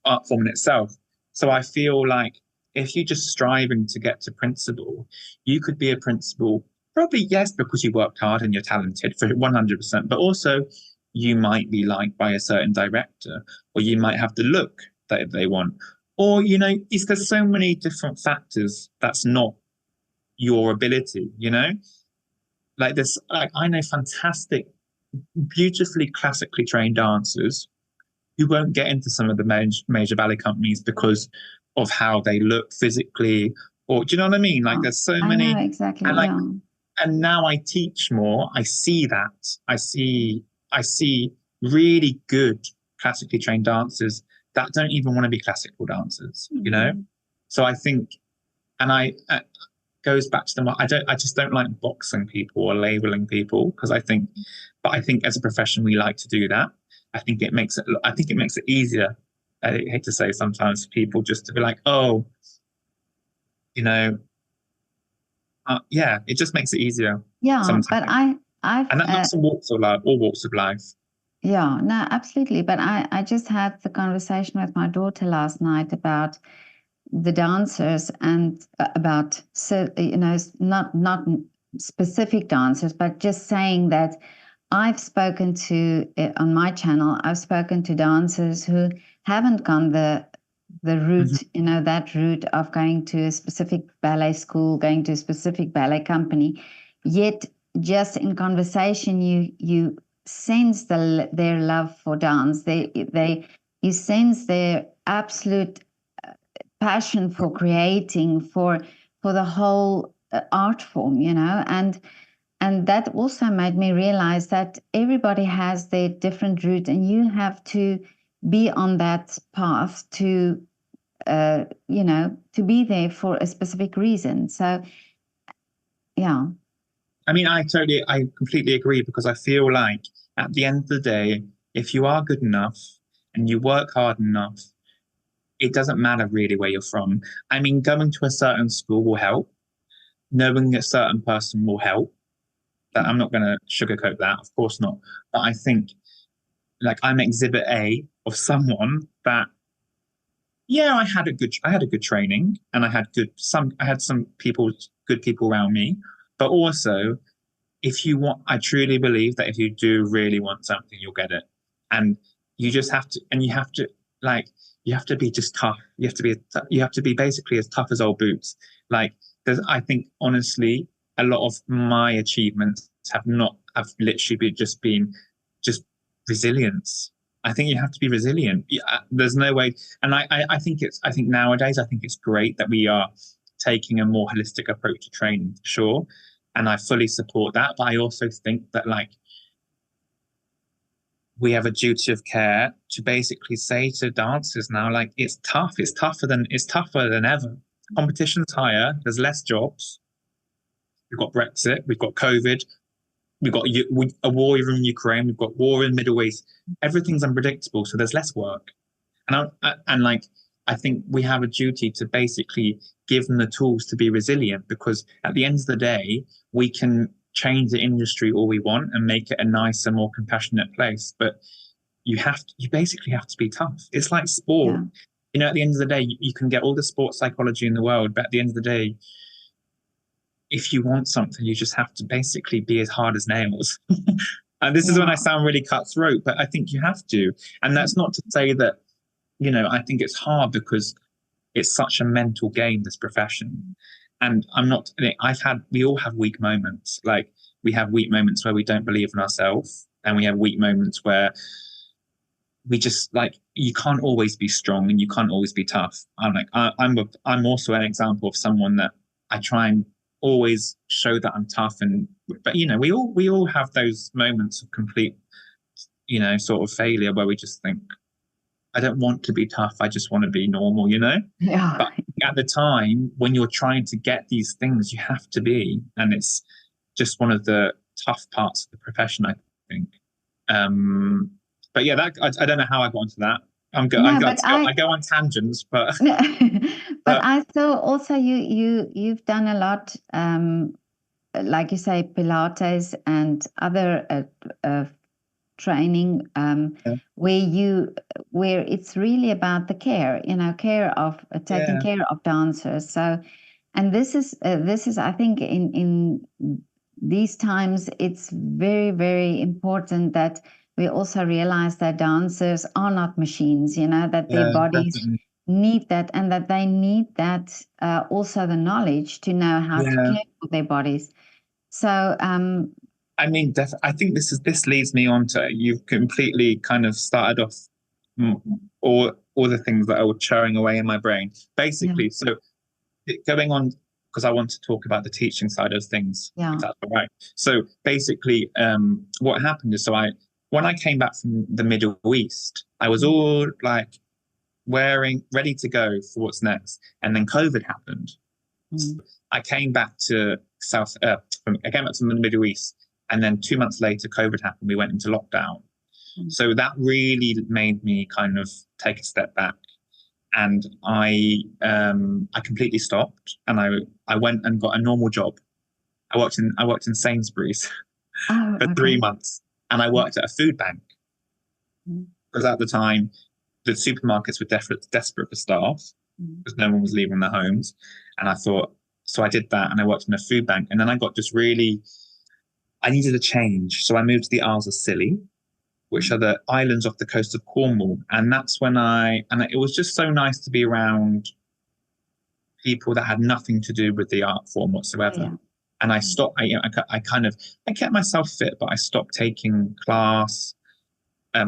art form in itself. So I feel like if you're just striving to get to principal, you could be a principal, probably, yes, because you worked hard and you're talented for 100%, but also you might be liked by a certain director, or you might have the look that they want, or, there's so many different factors that's not your ability, like this. Like, I know fantastic, beautifully classically trained dancers who won't get into some of the major ballet companies because of how they look physically, or do you know what I mean? Like, there's so many. I know exactly. And now I teach more. I see that. I see really good classically trained dancers that don't even want to be classical dancers. So I think, and I goes back to them. I just don't like boxing people or labeling people, because I think as a profession we like to do that. I think it makes it easier. I hate to say sometimes for people just to be like, oh, it just makes it easier. Yeah, sometimes. but and that's all walks of life. Yeah, no, absolutely. But I just had the conversation with my daughter last night about the dancers and about, so not specific dancers, but just saying that I've spoken to, on my channel, I've spoken to dancers who haven't gone the route, that route of going to a specific ballet school, going to a specific ballet company. Yet, just in conversation, you sense their love for dance. You sense their absolute passion for creating, for the whole art form, and and that also made me realize that everybody has their different route, and you have to be on that path to, to be there for a specific reason. So, yeah. I mean, I completely agree, because I feel like at the end of the day, if you are good enough and you work hard enough, it doesn't matter really where you're from. I mean, going to a certain school will help. Knowing a certain person will help. That I'm not going to sugarcoat that, of course not. But I think, like, I'm exhibit A of someone that, yeah, I had a good training, and I had some good people around me. But also, I truly believe that if you do really want something, you'll get it. And you just have to, like, you have to be just tough. You have to be basically as tough as old boots. Like, I think, honestly, a lot of my achievements have literally been just resilience. I think you have to be resilient. There's no way. And I think nowadays, I think it's great that we are taking a more holistic approach to training, for sure. And I fully support that. But I also think that, like, we have a duty of care to basically say to dancers now, like, it's tough. It's tougher than ever. Competition's higher. There's less jobs. We've got Brexit. We've got COVID. We've got a war in Ukraine. We've got war in the Middle East. Everything's unpredictable. So there's less work. And I think we have a duty to basically give them the tools to be resilient, because at the end of the day, we can change the industry all we want and make it a nicer, more compassionate place. But you basically have to be tough. It's like sport. Yeah. At the end of the day, you can get all the sports psychology in the world, but at the end of the day, if you want something, you just have to basically be as hard as nails. And this is when I sound really cutthroat, but I think you have to. And that's not to say that, I think it's hard, because it's such a mental game, this profession. And we all have weak moments. Like, we have weak moments where we don't believe in ourselves, and we have weak moments where we just, like, you can't always be strong and you can't always be tough. I'm also an example of someone that I try and always show that I'm tough, but we all have those moments of complete, sort of failure, where we just think, I don't want to be tough. I just want to be normal, Yeah. But at the time when you're trying to get these things, you have to be, and it's just one of the tough parts of the profession, I think. But yeah, I don't know how I got onto that. I go on tangents, but but I saw also you've done a lot, like you say, Pilates and other training, where it's really about the care, taking care of dancers. So, and this is I think in these times, it's very, very important that we also realize that dancers are not machines, that their bodies need that, and that they need that, also the knowledge to know how to care for their bodies. So, I mean, I think this leads me on to, you've completely kind of started off all the things that are churning away in my brain. Basically, so going on, because I want to talk about the teaching side of things. Yeah. If that's all right. So basically, what happened is, when I came back from the Middle East, I was all like ready to go for what's next, and then COVID happened. So I came back to the Middle East, and then 2 months later, COVID happened. We went into lockdown. So that really made me kind of take a step back, and I completely stopped, and I went and got a normal job. I worked in Sainsbury's for 3 months, and I worked at a food bank, because at the time the supermarkets were desperate for staff, because no one was leaving their homes. And I thought, so I did that, and I worked in a food bank, and then I got I needed a change. So I moved to the Isles of Scilly, which are the islands off the coast of Cornwall. And that's when it was just so nice to be around people that had nothing to do with the art form whatsoever. Yeah. And I stopped, I kept myself fit, but I stopped taking class. I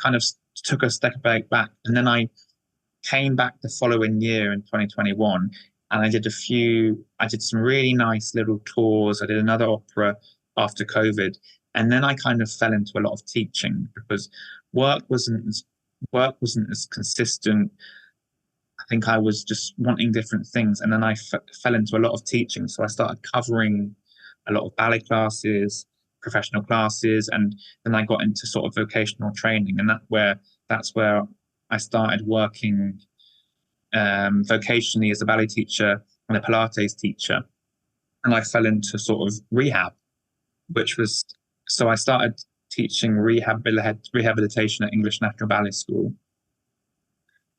kind of took a step back. And then I came back the following year in 2021. and I did some really nice little tours. I did another opera after COVID, and then I kind of fell into a lot of teaching because work wasn't as, work wasn't as consistent. I think I was just wanting different things, and then I fell into a lot of teaching. So I started covering a lot of ballet classes, professional classes, and then I got into sort of vocational training, and that's where I started working vocationally as a ballet teacher and a Pilates teacher, and I fell into sort of rehab, which was so I started teaching rehabilitation at English National Ballet School.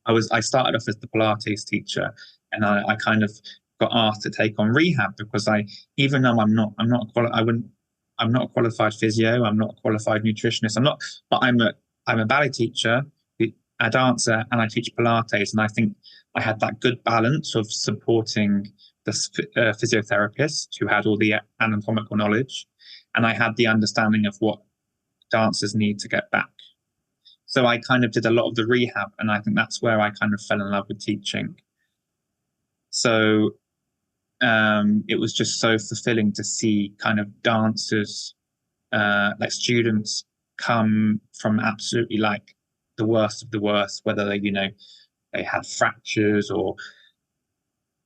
I started off as the Pilates teacher, and I kind of got asked to take on rehab because even though I'm not a qualified physio, I'm not a qualified nutritionist, but I'm a ballet teacher, a dancer, and I teach Pilates, and I think I had that good balance of supporting the physiotherapists who had all the anatomical knowledge, and I had the understanding of what dancers need to get back. So I kind of did a lot of the rehab, and I think that's where I kind of fell in love with teaching. So it was just so fulfilling to see kind of dancers, like students, come from absolutely like the worst of the worst, whether they had fractures or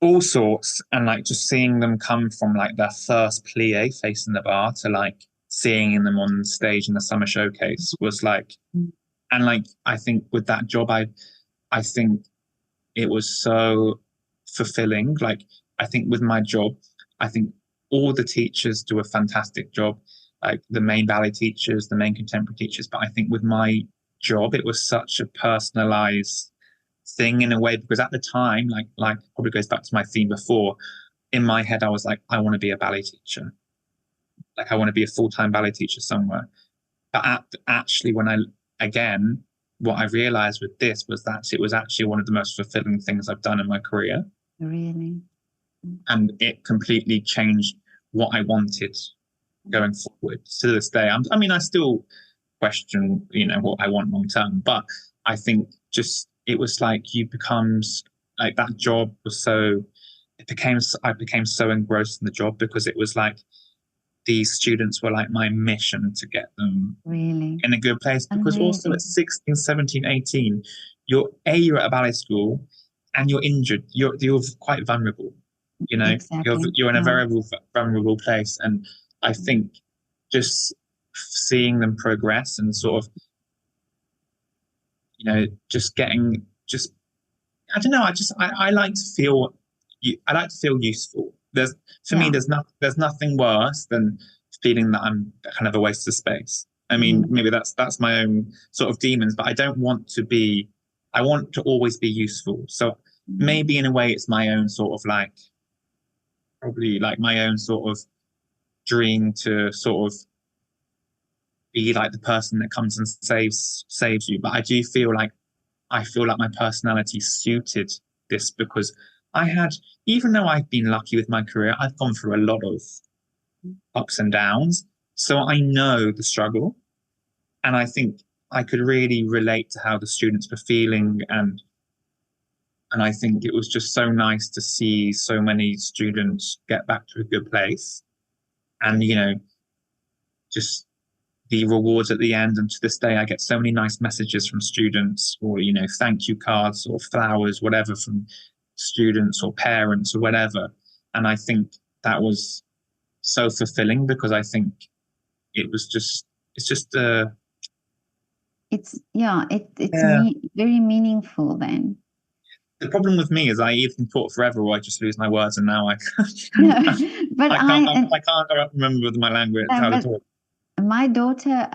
all sorts, and like just seeing them come from like their first plie facing the bar to like seeing them on stage in the summer showcase was like. And like, I think with that job, I think it was so fulfilling. Like, I think with my job, I think all the teachers do a fantastic job, like the main ballet teachers, the main contemporary teachers. But I think with my job, it was such a personalized thing in a way, because at the time, like probably goes back to my theme before, in my head, I was like, I want to be a ballet teacher. Like, I want to be a full-time ballet teacher somewhere. But actually, again, what I realized with this was that it was actually one of the most fulfilling things I've done in my career. Really? And it completely changed what I wanted going forward. To this day, I still question, what I want long term, but I think just it was like that job was I became so engrossed in the job because it was like these students were like my mission to get them really in a good place, because amazing. Also at 16, 17, 18, you're at a ballet school and you're injured. You're quite vulnerable, Exactly. You're in a very vulnerable place. And I think just seeing them progress and sort of, just I don't know, I like to feel useful. For me, there's nothing worse than feeling that I'm kind of a waste of space. I mean, maybe that's my own sort of demons, but I don't want to be. I want to always be useful. So maybe in a way, it's my own sort of probably like my own sort of dream to sort of be like the person that comes and saves you. But I feel like my personality suited this, because even though I've been lucky with my career, I've gone through a lot of ups and downs. So I know the struggle. And I think I could really relate to how the students were feeling. And I think it was just so nice to see so many students get back to a good place. And, just the rewards at the end. And to this day, I get so many nice messages from students, or, thank you cards or flowers, whatever, from students or parents or whatever. And I think that was so fulfilling, because I think it's very meaningful then. The problem with me is I either talk forever or I just lose my words, and now I but I can't remember my language, how to talk. My daughter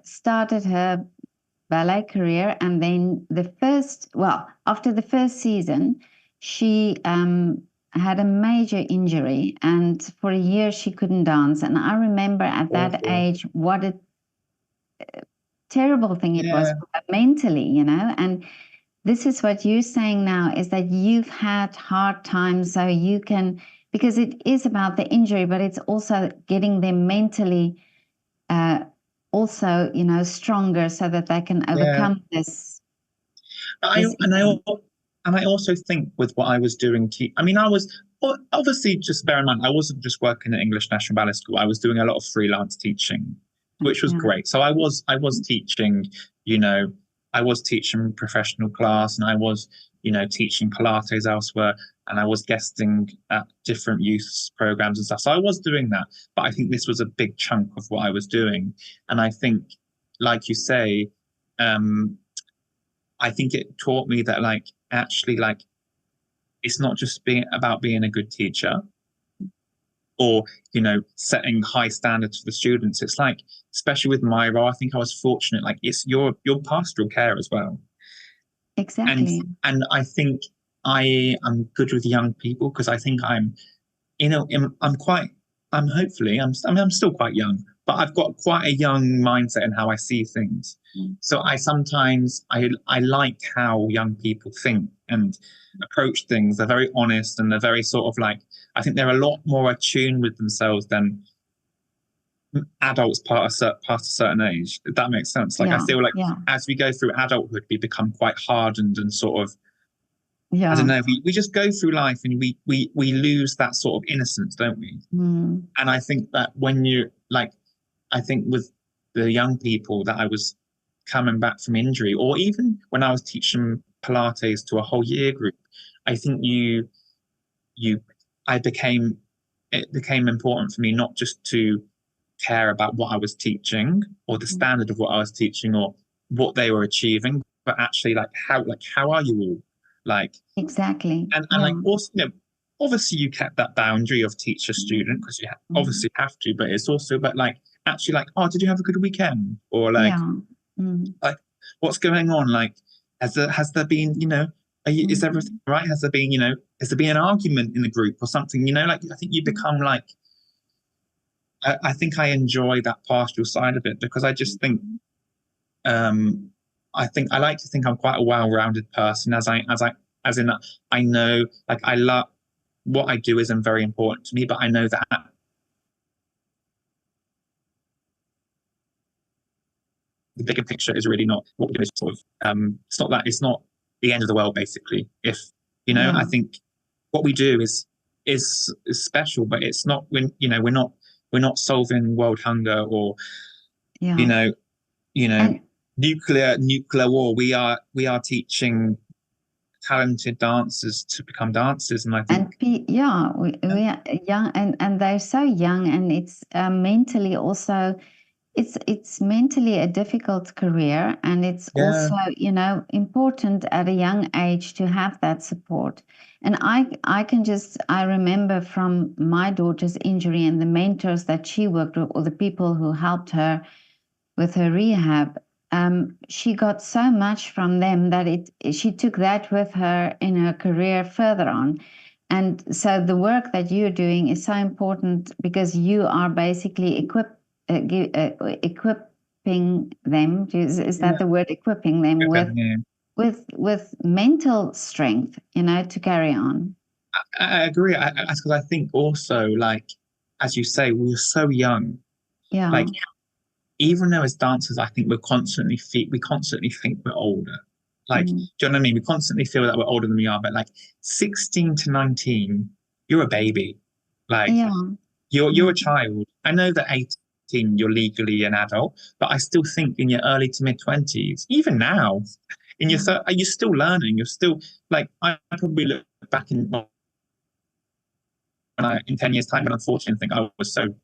started her ballet career, and then after the first season, she had a major injury, and for a year she couldn't dance. And I remember at that age what a terrible thing it was for her mentally, and this is what you're saying now, is that you've had hard times, so you can, because it is about the injury, but it's also getting them mentally also, stronger, so that they can overcome this. and I also think with what I was doing, I mean, I was obviously, just bear in mind, I wasn't just working at English National Ballet School. I was doing a lot of freelance teaching, which was Yeah. great. So I was teaching, you know, I was teaching professional class, and I was, teaching Pilates elsewhere, and I was guesting at different youth programs and stuff. So I was doing that, but I think this was a big chunk of what I was doing, and I think, like you say, I think it taught me that, like, actually, like, it's not just being a good teacher, or setting high standards for the students. It's like, especially with my role, I think I was fortunate, like, it's your pastoral care as well. and Exactly. and I think I am good with young people, because I think I'm hopefully, I'm still quite young, but I've got quite a young mindset in how I see things. So I sometimes I like how young people think and approach things. They're very honest, and they're very sort of like, I think they're a lot more attuned with themselves than adults past a certain age, if that makes sense. Like, I Yeah. feel like Yeah. as we go through adulthood, we become quite hardened and sort of, I don't Yeah. know, we just go through life, and we lose that sort of innocence, don't we? Mm. And I think that when you like, I think with the young people that I was coming back from injury, or even when I was teaching Pilates to a whole year group, I think you I became it became important for me not just to care about what I was teaching, or the Mm. standard of what I was teaching, or what they were achieving, but actually, like how are you all, like, Exactly. and like, Yeah. also, obviously you kept that boundary of teacher student, because you Mm. obviously have to, but it's also, but like, actually, like, oh, did you have a good weekend, or like, Yeah. Mm. like what's going on, like, has there been, is everything Mm. right, has there been an argument in the group or something, like, I think you become like, I think I enjoy that pastoral side of it, because I just think, um I like to think I'm quite a well-rounded person, as in that I know, like, I love what I do isn't very important to me, but I know that the bigger picture is really not what we do, is sort of, it's not the end of the world, basically. If I Yeah. think what we do is special, but it's not, when we're not solving world hunger, or you Yeah. know you know And nuclear war. We are teaching talented dancers to become dancers, and I think, yeah, yeah, we are young, and they're so young, and it's mentally also, it's mentally a difficult career, and it's yeah, also, important at a young age to have that support. And I remember from my daughter's injury and the mentors that she worked with, or the people who helped her with her rehab. She got so much from them that she took that with her in her career further on. And so the work that you're doing is so important, because you are basically equipping them. Is that yeah, the word? Equipping them with yeah. mental strength, to carry on. I agree. Because I think also, like, as you say, we were so young. Yeah. Like, even though as dancers, I think we constantly think we're older. Like, do Mm. you know what I mean? We constantly feel that we're older than we are. But like, 16 to 19, you're a baby. Like, Yeah. you're a Mm. child. I know that 18, you're legally an adult, but I still think in your early to mid 20s, even now, you're still learning. You're still, like, I probably look back in 10 years' time, and unfortunately think I was so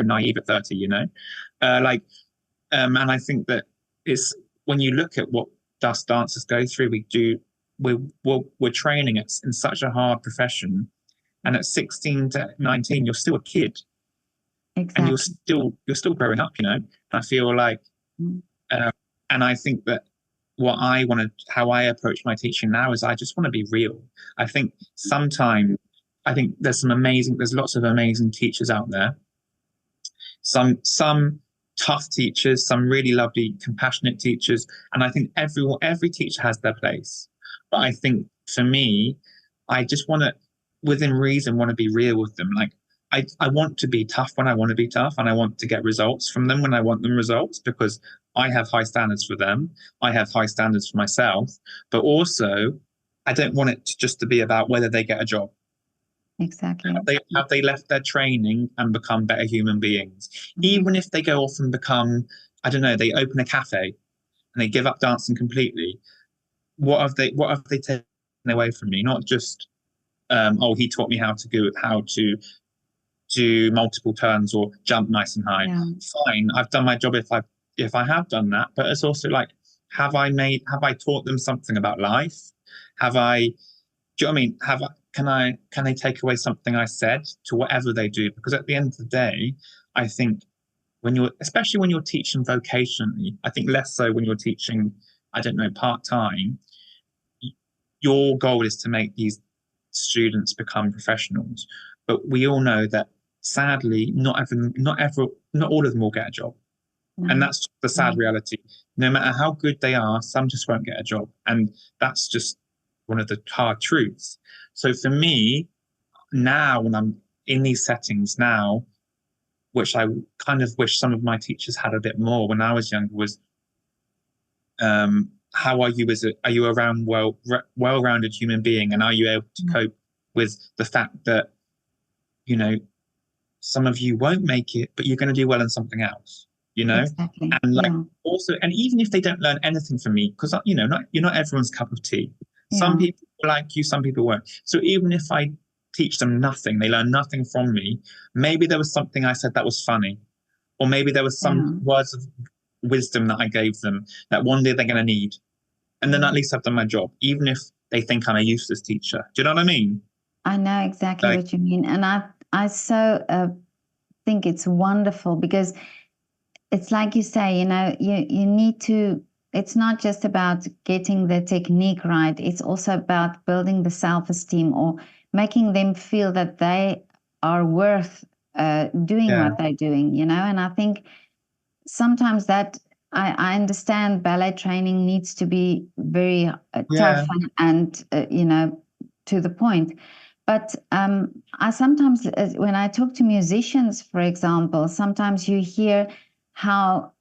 naive at 30. Like, and I think that it's, when you look at what us dancers go through, we're training in such a hard profession, and at 16 to 19, you're still a kid, and you're Exactly. still growing up. And I feel like, Mm. uh, and I think that how I approach my teaching now is, I just want to be real. I think sometimes, there's lots of amazing teachers out there. Some tough teachers, some really lovely, compassionate teachers, and I think every teacher has their place. But I think, for me, I just want to, within reason, want to be real with them. Like, I want to be tough when I want to be tough, and I want to get results from them when I want them results, because I have high standards for them. I have high standards for myself, but also I don't want it just to be about whether they get a job. Exactly. Have they left their training and become better human beings? Even if they go off and become, I don't know, they open a cafe and they give up dancing completely. What have they taken away from me? Not just he taught me how to do multiple turns or jump nice and high. Yeah. Fine, I've done my job if I have done that. But it's also like, have I taught them something about life? Do you know what I mean? Can they take away something I said to whatever they do? Because at the end of the day, I think especially when you're teaching vocationally, I think less so when you're teaching, I don't know, part-time, your goal is to make these students become professionals. But we all know that sadly, not all of them will get a job. No. And that's the sad reality. No matter how good they are, some just won't get a job. And that's just one of the hard truths. So for me, now when I'm in these settings now, which I kind of wish some of my teachers had a bit more when I was younger, was how are you are you a well-rounded human being, and are you able to cope with the fact that, you know, some of you won't make it, but you're going to do well in something else, you know? Exactly. And like also, and even if they don't learn anything from me, because you know, you're not everyone's cup of tea. Some people like you, some people won't. So even if I teach them nothing, they learn nothing from me, maybe there was something I said that was funny, or maybe there was some words of wisdom that I gave them that one day they're going to need. And then at least I've done my job, even if they think I'm a useless teacher. Do you know what I mean? I know exactly what you mean. And I so think it's wonderful, because it's like you say, you know, you need to, it's not just about getting the technique right. It's also about building the self-esteem, or making them feel that they are worth doing what they're doing, you know. And I think sometimes that I understand ballet training needs to be very tough and you know, to the point. But I sometimes, when I talk to musicians, for example, sometimes you hear how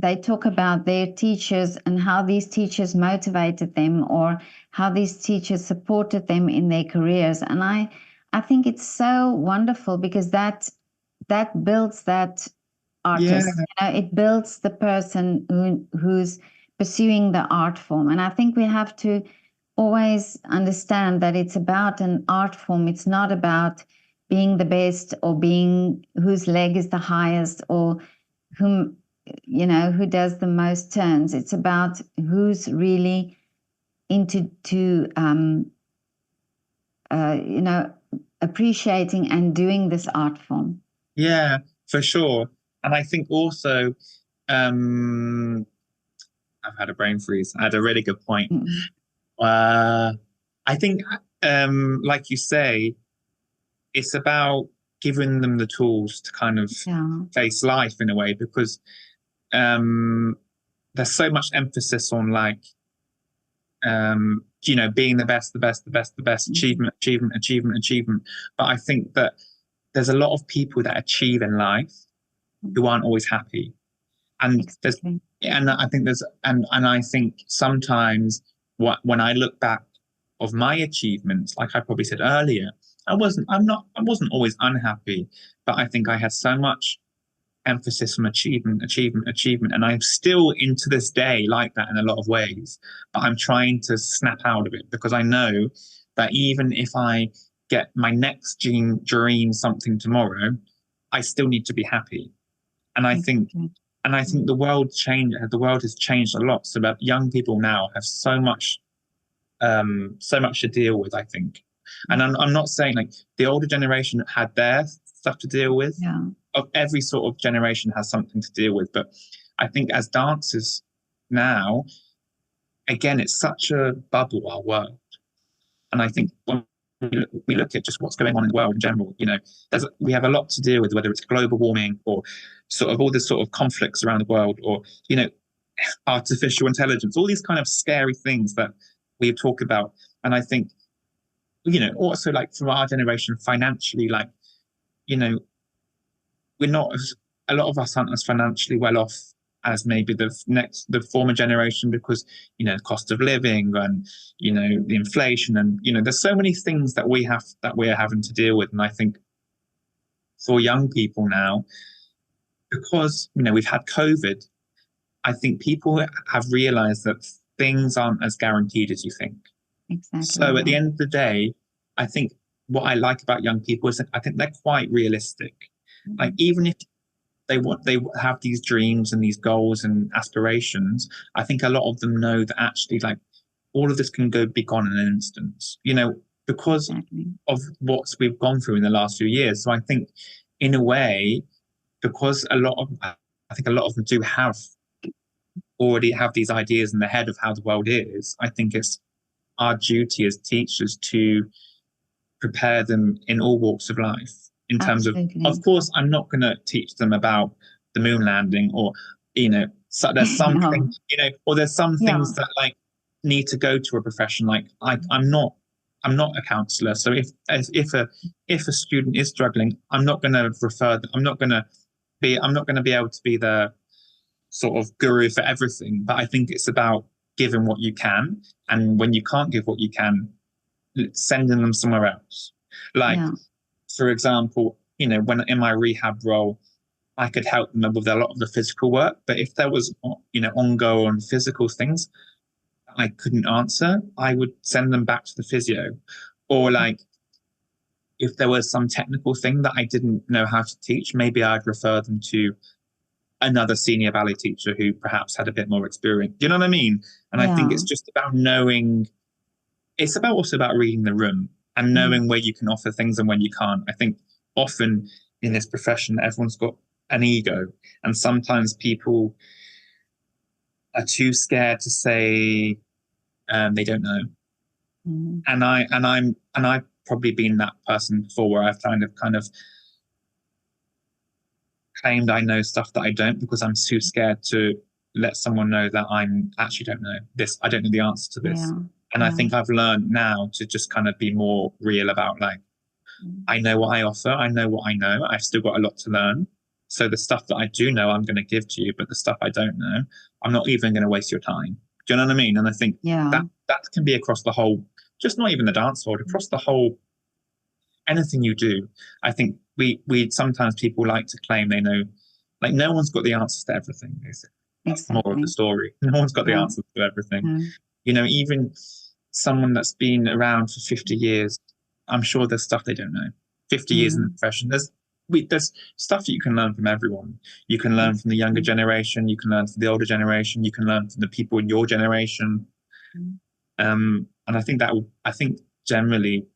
they talk about their teachers and how these teachers motivated them, or how these teachers supported them in their careers. And I think it's so wonderful, because that builds that artist. You know, it builds the person who's pursuing the art form. And I think we have to always understand that it's about an art form. It's not about being the best, or being whose leg is the highest, or whom, you know, who does the most turns. It's about who's really into you know, appreciating and doing this art form. Yeah, for sure. And I think also, I've had a brain freeze. I had a really good point. I think, like you say, it's about giving them the tools to kind of face life in a way, because there's so much emphasis on like, you know, being the best, achievement. But I think that there's a lot of people that achieve in life who aren't always happy. And I think sometimes when I look back of my achievements, like I probably said earlier, I wasn't always unhappy, but I think I had so much emphasis on achievement. And I'm still into this day like that in a lot of ways, but I'm trying to snap out of it, because I know that even if I get my next dream something tomorrow, I still need to be happy. And I think the world has changed a lot, so that young people now have so much to deal with, I think. And I'm not saying like the older generation had their stuff to deal with. Of every sort of generation has something to deal with. But I think as dancers now, again, it's such a bubble, our world. And I think when we look at just what's going on in the world in general, you know, we have a lot to deal with, whether it's global warming or sort of all the sort of conflicts around the world, or, you know, artificial intelligence, all these kind of scary things that we talk about. And I think, you know, also like from our generation financially, like, you know, a lot of us aren't as financially well off as maybe the former generation, because cost of living and the inflation, and there's so many things that we're having to deal with. And I think for young people now, because we've had COVID, I think people have realized that things aren't as guaranteed as you think. Exactly. So at the end of the day, I think what I like about young people is that I think they're quite realistic. Like, even if they have these dreams and these goals and aspirations, I think a lot of them know that actually, like, all of this can be gone in an instant, because of what we've gone through in the last few years. So I think, in a way, because I think a lot of them do already have these ideas in their head of how the world is, I think it's our duty as teachers to prepare them in all walks of life. In terms of course, I'm not going to teach them about the moon landing, or so there's some things, or there's some things that like need to go to a profession. Like I'm not a counsellor, so if a student is struggling, I'm not going to refer them. I'm not going to be able to be the sort of guru for everything. But I think it's about giving what you can, and when you can't give what you can, sending them somewhere else. Like, for example, when in my rehab role, I could help them with a lot of the physical work. But if there was, ongoing physical things I couldn't answer, I would send them back to the physio. Or like, if there was some technical thing that I didn't know how to teach, maybe I'd refer them to another senior ballet teacher who perhaps had a bit more experience. Do you know what I mean? And I think it's just about knowing. It's also about reading the room and knowing where you can offer things and when you can't. I think often in this profession, everyone's got an ego, and sometimes people are too scared to say they don't know. And I've probably been that person before, where I've kind of claimed I know stuff that I don't, because I'm too scared to let someone know that I actually don't know this. I don't know the answer to this. And I think I've learned now to just kind of be more real about, like, I know what I offer. I know what I know. I've still got a lot to learn. So the stuff that I do know, I'm going to give to you. But the stuff I don't know, I'm not even going to waste your time. Do you know what I mean? And I think that can be across the whole, just not even the dance world, across the whole, anything you do. I think we sometimes people like to claim they know, like, no one's got the answers to everything. That's more of the story. No one's got the answers to everything. Even someone that's been around for 50 years, I'm sure there's stuff they don't know. 50 years in the profession, there's stuff you can learn from everyone. You can learn from the younger generation, you can learn from the older generation, you can learn from the people in your generation. And I think generally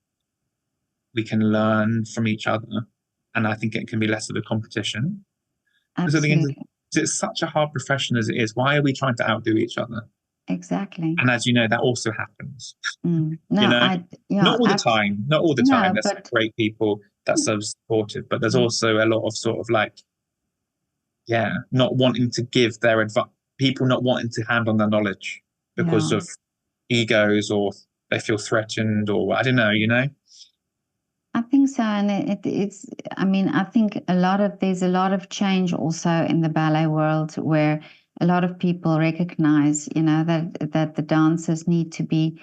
we can learn from each other, and I think it can be less of a competition. Because at the end of it's such a hard profession as it is. Why are we trying to outdo each other? Exactly. And as you know, that also happens. No, not all the time. Not all the time. There's some great people that are supportive, but there's also a lot of sort of like, not wanting to give their advice. People not wanting to hand on their knowledge because of egos, or they feel threatened, or I don't know. I think so, and it's. I mean, I think there's a lot of change also in the ballet world, where a lot of people recognize, that the dancers need to be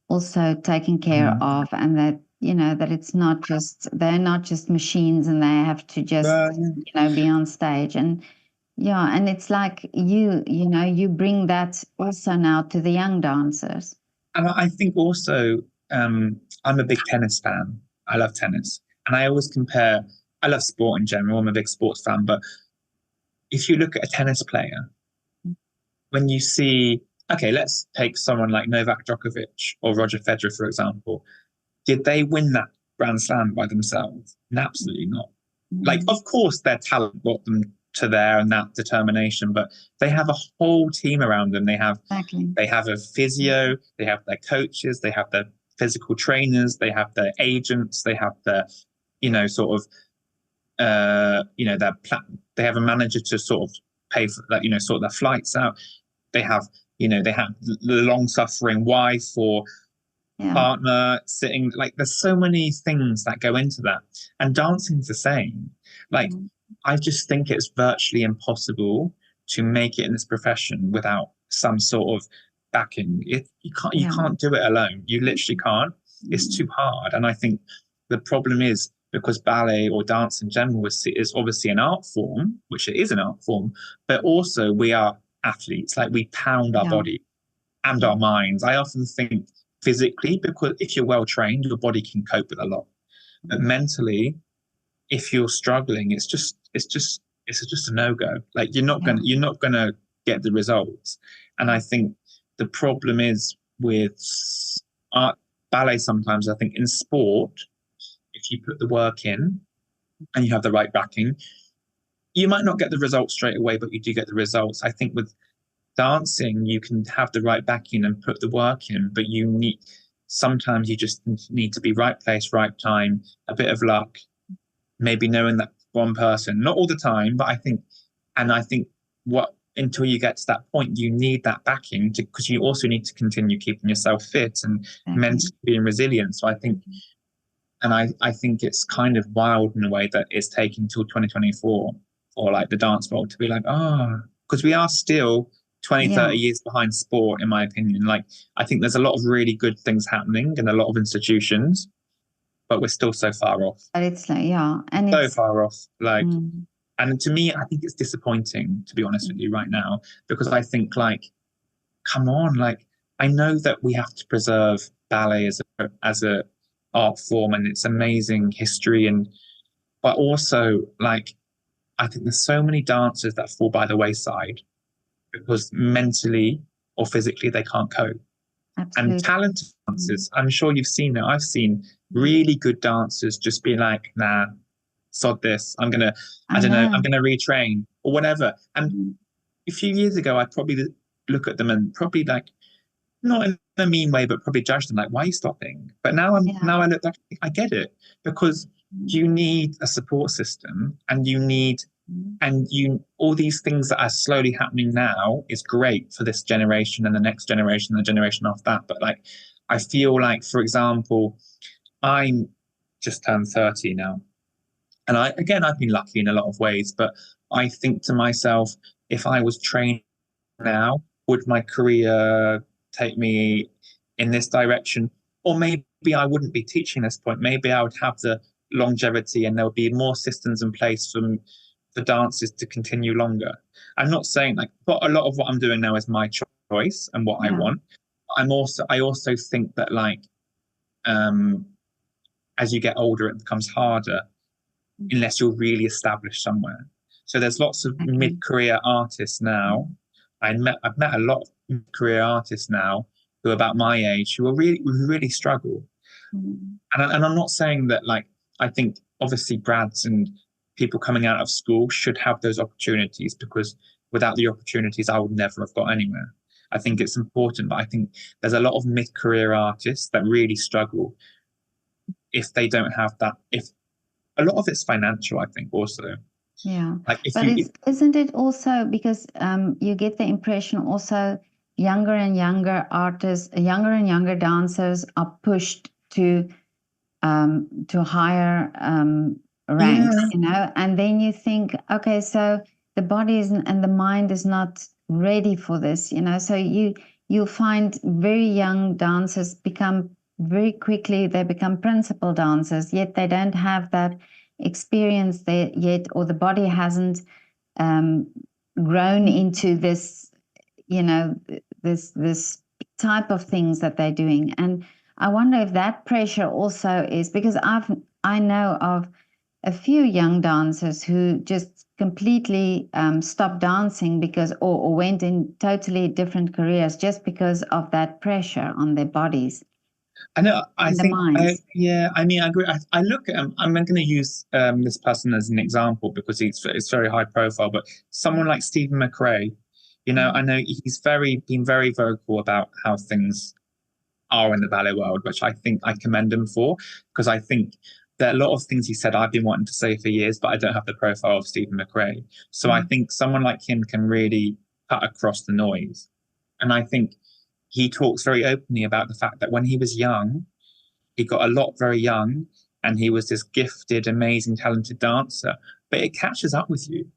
also taken care of, and that that it's not just, they're not just machines, and they have to just be on stage, and and it's like you bring that also now to the young dancers. And I think also I'm a big tennis fan. I love tennis, and I always compare. I love sport in general. I'm a big sports fan, but if you look at a tennis player, when you see, okay, let's take someone like Novak Djokovic or Roger Federer, for example. Did they win that Grand Slam by themselves? Absolutely not. Like, of course, their talent got them to there, and that determination, but they have a whole team around them. They have a physio, they have their coaches, they have their physical trainers, they have their agents, they have their, sort of, they have a manager to sort of pay for that, sort their flights out. They have, the long-suffering wife or partner sitting. Like, there's so many things that go into that, and dancing's the same. Like, I just think it's virtually impossible to make it in this profession without some sort of backing. You can't do it alone. You literally can't. It's too hard. And I think the problem is, because ballet or dance in general is obviously an art form, which it is an art form, but also we are athletes. Like, we pound our body and our minds. I often think physically, because if you're well trained, your body can cope with a lot. But mentally, if you're struggling, it's just a no-go. Like, you're not gonna get the results. And I think the problem is with art ballet sometimes, I think in sport, if you put the work in and you have the right backing, you might not get the results straight away, but you do get the results. I think with dancing, you can have the right backing and put the work in, but sometimes you just need to be right place, right time, a bit of luck, maybe knowing that one person, not all the time, but I think until you get to that point, you need that backing, because you also need to continue keeping yourself fit and mentally being resilient. So I think, and I think it's kind of wild in a way that it's taking till 2024 for like the dance world to be like, because we are still 20, 30 years behind sport, in my opinion. Like, I think there's a lot of really good things happening in a lot of institutions, but we're still so far off. But it's like, and so far off. Like, and to me, I think it's disappointing, to be honest with you right now, because I think, like, come on, like, I know that we have to preserve ballet as a art form and its amazing history, but also, like, I think there's so many dancers that fall by the wayside because mentally or physically they can't cope. Absolutely. And talented dancers, I'm sure you've seen it. I've seen really good dancers just be like, nah, sod this. I'm gonna retrain or whatever. And a few years ago, I'd probably look at them and probably, like, not in a mean way, but probably judge them like, why are you stopping? But now I look back, I get it, because you need a support system, and all these things that are slowly happening now is great for this generation and the next generation and the generation after that. But, like, I feel like, for example, I'm just turned 30 now. And I've been lucky in a lot of ways, but I think to myself, if I was trained now, would my career take me in this direction? Or maybe I wouldn't be teaching at this point. Maybe I would have the longevity and there would be more systems in place for dancers to continue longer. I'm not saying, like, but a lot of what I'm doing now is my choice and what I want. I also think that, like, as you get older, it becomes harder unless you're really established somewhere. So there's lots of mid-career artists now. I've met a lot of mid-career artists now who are about my age who really struggle. And I'm not saying that, like, I think obviously grads and people coming out of school should have those opportunities, because without the opportunities, I would never have got anywhere. I think it's important, but I think there's a lot of mid-career artists that really struggle if they don't have that. If a lot of it's financial, I think also. Yeah, like, isn't it also because you get the impression also younger and younger artists, younger and younger dancers are pushed to higher ranks, you know, and then you think, okay, so the body and the mind is not ready for this, you know, so you'll find very young dancers become principal dancers, yet they don't have that experience there yet, or the body hasn't grown into this, you know, this type of things that they're doing. And I wonder if that pressure also is because I know of a few young dancers who just completely stopped dancing because or went in totally different careers just because of that pressure on their bodies. I know. I think. I mean, I agree. I look at him. I'm going to use this person as an example because it's very high profile. But someone like Stephen McRae, you know, I know he's been very vocal about how things are in the ballet world, which I think I commend him for, because I think there are a lot of things he said I've been wanting to say for years, but I don't have the profile of Stephen McRae. So I think someone like him can really cut across the noise, and I think he talks very openly about the fact that when he was young, he got a lot very young, and he was this gifted, amazing, talented dancer. But it catches up with you.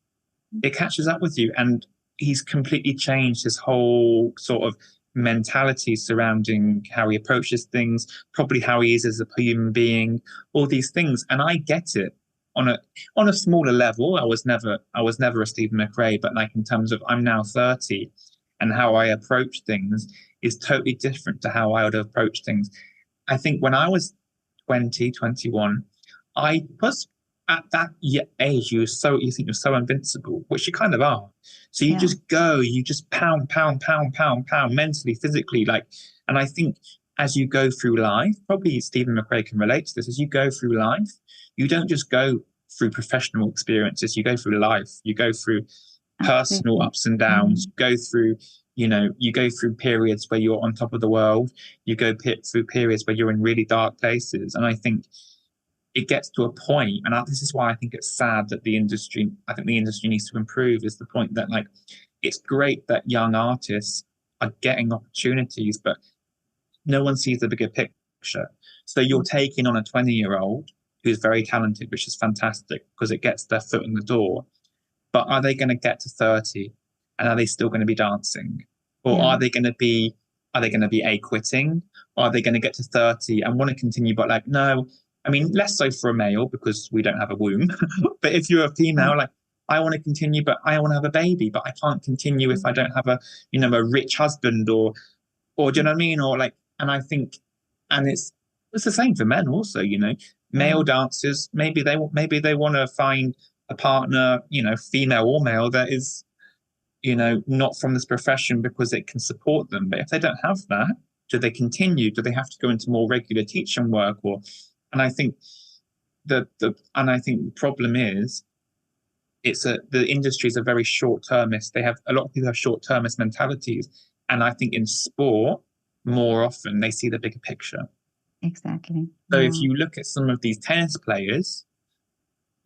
It catches up with you. And he's completely changed his whole sort of mentality surrounding how he approaches things, probably how he is as a human being, all these things. And I get it on a smaller level. I was never a Stephen McRae, but like in terms of I'm now 30 and how I approach things is totally different to how I would have approached things. I think when I was 20, 21, I was at that age, you think you're so invincible, which you kind of are. So you just go, you just pound, pound, pound, pound, pound, mentally, physically, like. And I think as you go through life, probably Stephen McRae can relate to this. As you go through life, you don't just go through professional experiences. You go through life. You go through personal ups and downs. You go through periods where you're on top of the world. You go through periods where you're in really dark places. And I think it gets to a point, and this is why I think it's sad that the industry needs to improve, is the point that like it's great that young artists are getting opportunities, but no one sees the bigger picture. So you're taking on a 20-year-old who's very talented, which is fantastic because it gets their foot in the door. But are they going to get to 30 and are they still going to be dancing? Or are they going to be quitting? Or are they going to get to 30 and want to continue, but like, no, I mean, less so for a male because we don't have a womb. But if you're a female, like, I want to continue, but I want to have a baby, but I can't continue if I don't have a rich husband or do you know what I mean? Or like, and I think, and it's the same for men also, male dancers, maybe they want to find a partner, female or male, that is, not from this profession because it can support them. But if they don't have that, do they continue? Do they have to go into more regular teaching work? And I think the problem is the industries are very short-termist. A lot of people have short-termist mentalities. And I think in sport, more often they see the bigger picture. Exactly. So if you look at some of these tennis players,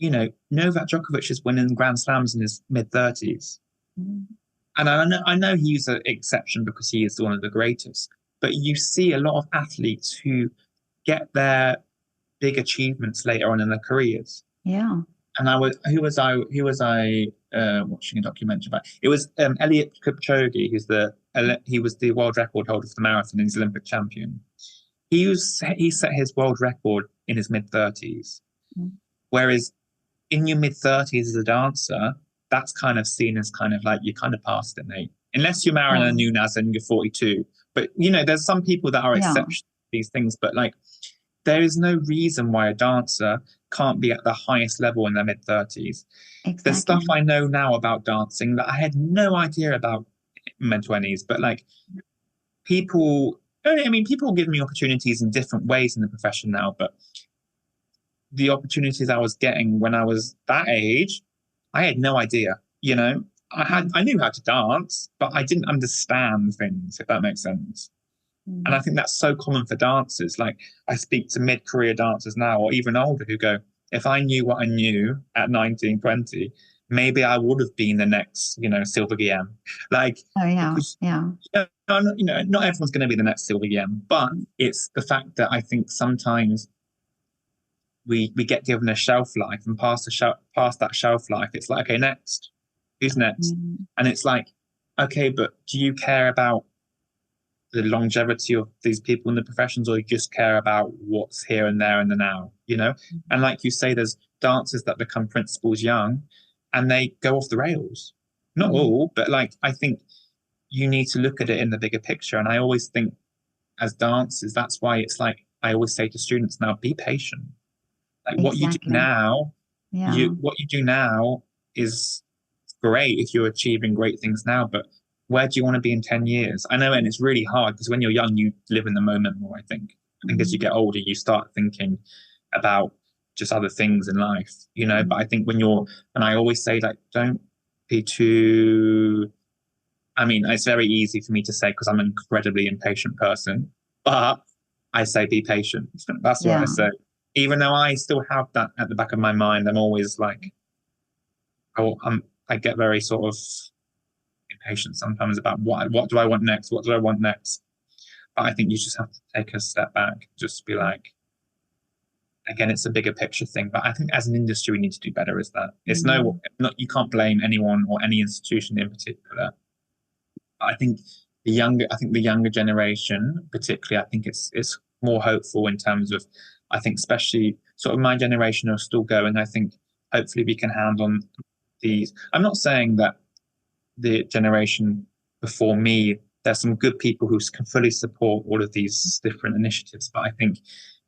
Novak Djokovic is winning Grand Slams in his mid-30s. And I know he's an exception because he is one of the greatest. But you see a lot of athletes who get their big achievements later on in their careers. Yeah. And who was I watching a documentary about? It was Eliud Kipchoge, he was the world record holder for the marathon and he's Olympic champion. He set his world record in his mid-30s. Whereas in your mid-30s as a dancer, that's kind of seen as kind of like you're kind of past it, mate. Unless you're Marina Nunes and you're 42. But there's some people that are exceptions to these things, but like there is no reason why a dancer can't be at the highest level in their mid-30s. Exactly. There's stuff I know now about dancing that I had no idea about in my 20s, but like people give me opportunities in different ways in the profession now, but the opportunities I was getting when I was that age, I had no idea, I knew how to dance, but I didn't understand things, if that makes sense. And I think that's so common for dancers. Like I speak to mid-career dancers now, or even older, who go, if I knew what I knew at 19, 20, maybe I would have been the next, Sylvia Guillem. Like, because, not everyone's going to be the next Sylvia Guillem, but it's the fact that I think sometimes we get given a shelf life, and past that shelf life, it's like, okay, next, who's next? And it's like, okay, but do you care about the longevity of these people in the professions, or you just care about what's here and there and the now, And like you say, there's dancers that become principals young and they go off the rails. Not all, but like, I think you need to look at it in the bigger picture. And I always think as dancers, that's why it's like, I always say to students now, be patient. Like what you do now, what you do now is great if you're achieving great things now, but where do you want to be in 10 years? I know, and it's really hard because when you're young, you live in the moment more, I think. I think as you get older, you start thinking about just other things in life, but I think and I always say, like, don't be too, it's very easy for me to say because I'm an incredibly impatient person, but I say be patient. That's what I say. Even though I still have that at the back of my mind, I'm always like, I get very sort of impatient sometimes about what do I want next? What do I want next? But I think you just have to take a step back, just be like, again, it's a bigger picture thing, but I think as an industry, we need to do better. Is that it's not you can't blame anyone or any institution in particular. I think the younger generation, particularly, I think it's more hopeful in terms of, I think especially sort of my generation are still going. I think hopefully we can hand on these. I'm not saying that the generation before me, there's some good people who can fully support all of these different initiatives, but I think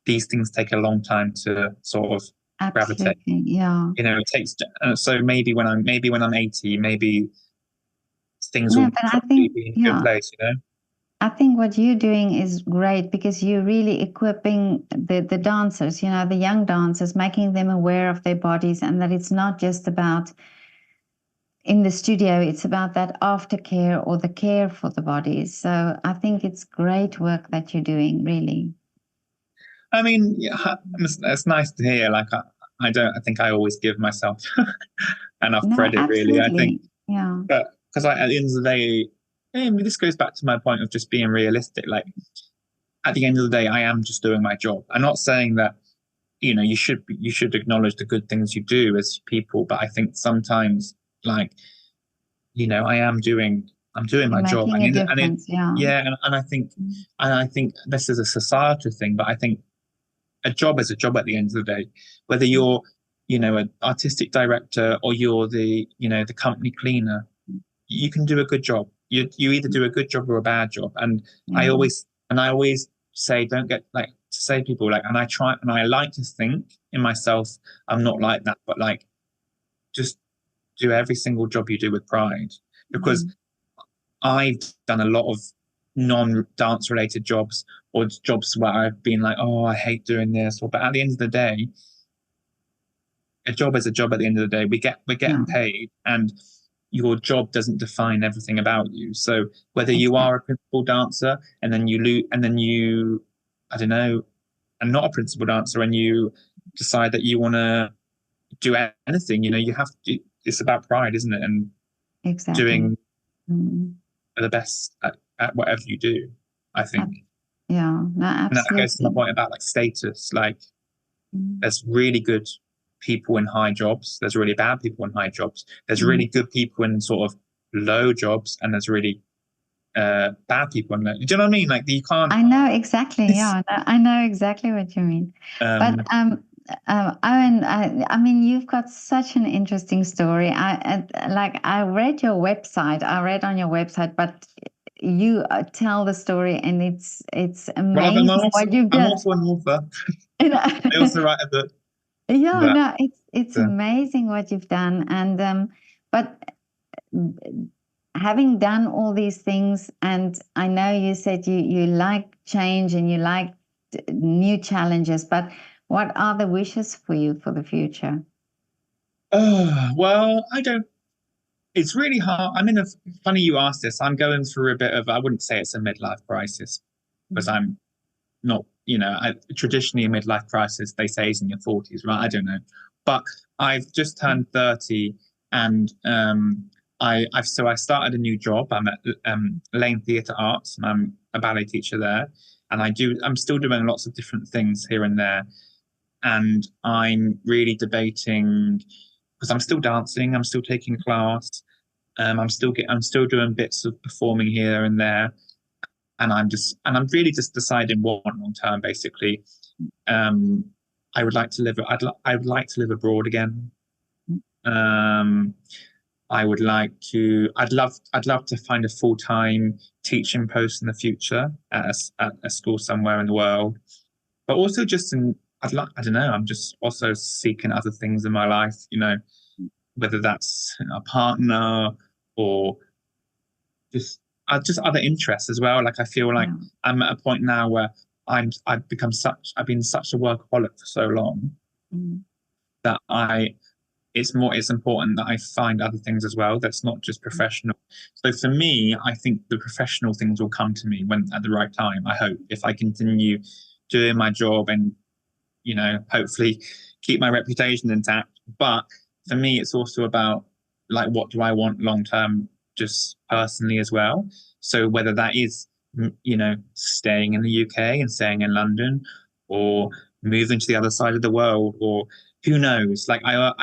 these things take a long time to sort of gravitate. Yeah. You know, it takes. So maybe when I'm 80, maybe things will but I probably think, be in a good place. You know. I think what you're doing is great because you're really equipping the dancers, the young dancers, making them aware of their bodies and that it's not just about in the studio, it's about that aftercare or the care for the bodies. So I think it's great work that you're doing, really. I mean, yeah, it's nice to hear. Like, I think I always give myself enough credit, really. I think, but because at the end of the day, this goes back to my point of just being realistic. Like, at the end of the day, I am just doing my job. I'm not saying that, you should acknowledge the good things you do as people, but I think sometimes, like, I'm doing my job. Making a difference, and I think this is a societal thing, but I think a job is a job at the end of the day, whether you're, an artistic director or you're the company cleaner, you can do a good job. You either do a good job or a bad job. And I always say, don't get to say to people and I like to think in myself, I'm not like that, but just do every single job you do with pride, because I've done a lot of non-dance related jobs or jobs where I've been like, oh, I hate doing this. But at the end of the day, a job is a job. At the end of the day, we're getting paid, and your job doesn't define everything about you. So whether you are a principal dancer and then you I don't know, and not a principal dancer and you decide that you want to do anything, you have to. It's about pride, isn't it? And doing the best at whatever you do, I think. No, absolutely. And that goes to my point about status. There's really good people in high jobs. There's really bad people in high jobs. There's really good people in sort of low jobs, and there's really bad people in low. Do you know what I mean? You can't. I know exactly. Yeah, I know exactly what you mean. But Owen, I mean, you've got such an interesting story. I read your website. I read on your website, but you tell the story, and it's amazing what you've done. I'm also an author. I also write a book. It's amazing what you've done, and but having done all these things, and I know you said you like change and you like new challenges, but what are the wishes for you for the future? Well, I don't. It's really hard. Funny you asked this. I'm going through a bit of, I wouldn't say it's a midlife crisis, because I'm not, traditionally a midlife crisis, they say is in your 40s, right? I don't know. But I've just turned 30, and I started a new job. I'm at Lane Theatre Arts, and I'm a ballet teacher there. And I'm still doing lots of different things here and there. And I'm really debating, because I'm still dancing, I'm still taking class, I'm still doing bits of performing here and there, and I'm really just deciding what long term. Basically, I would like to live. I would like to live abroad again. I would like to. I'd love to find a full-time teaching post in the future at a school somewhere in the world, but also just in. I don't know. I'm just also seeking other things in my life. Whether that's a partner or just other interests as well. I feel like I'm at a point now where I've been such a workaholic for so long that it's important that I find other things as well that's not just professional. So for me, I think the professional things will come to me when at the right time. I hope, if I continue doing my job and hopefully keep my reputation intact. But for me, it's also about what do I want long term, just personally as well. So whether that is staying in the UK and staying in London, or moving to the other side of the world, or who knows? Like I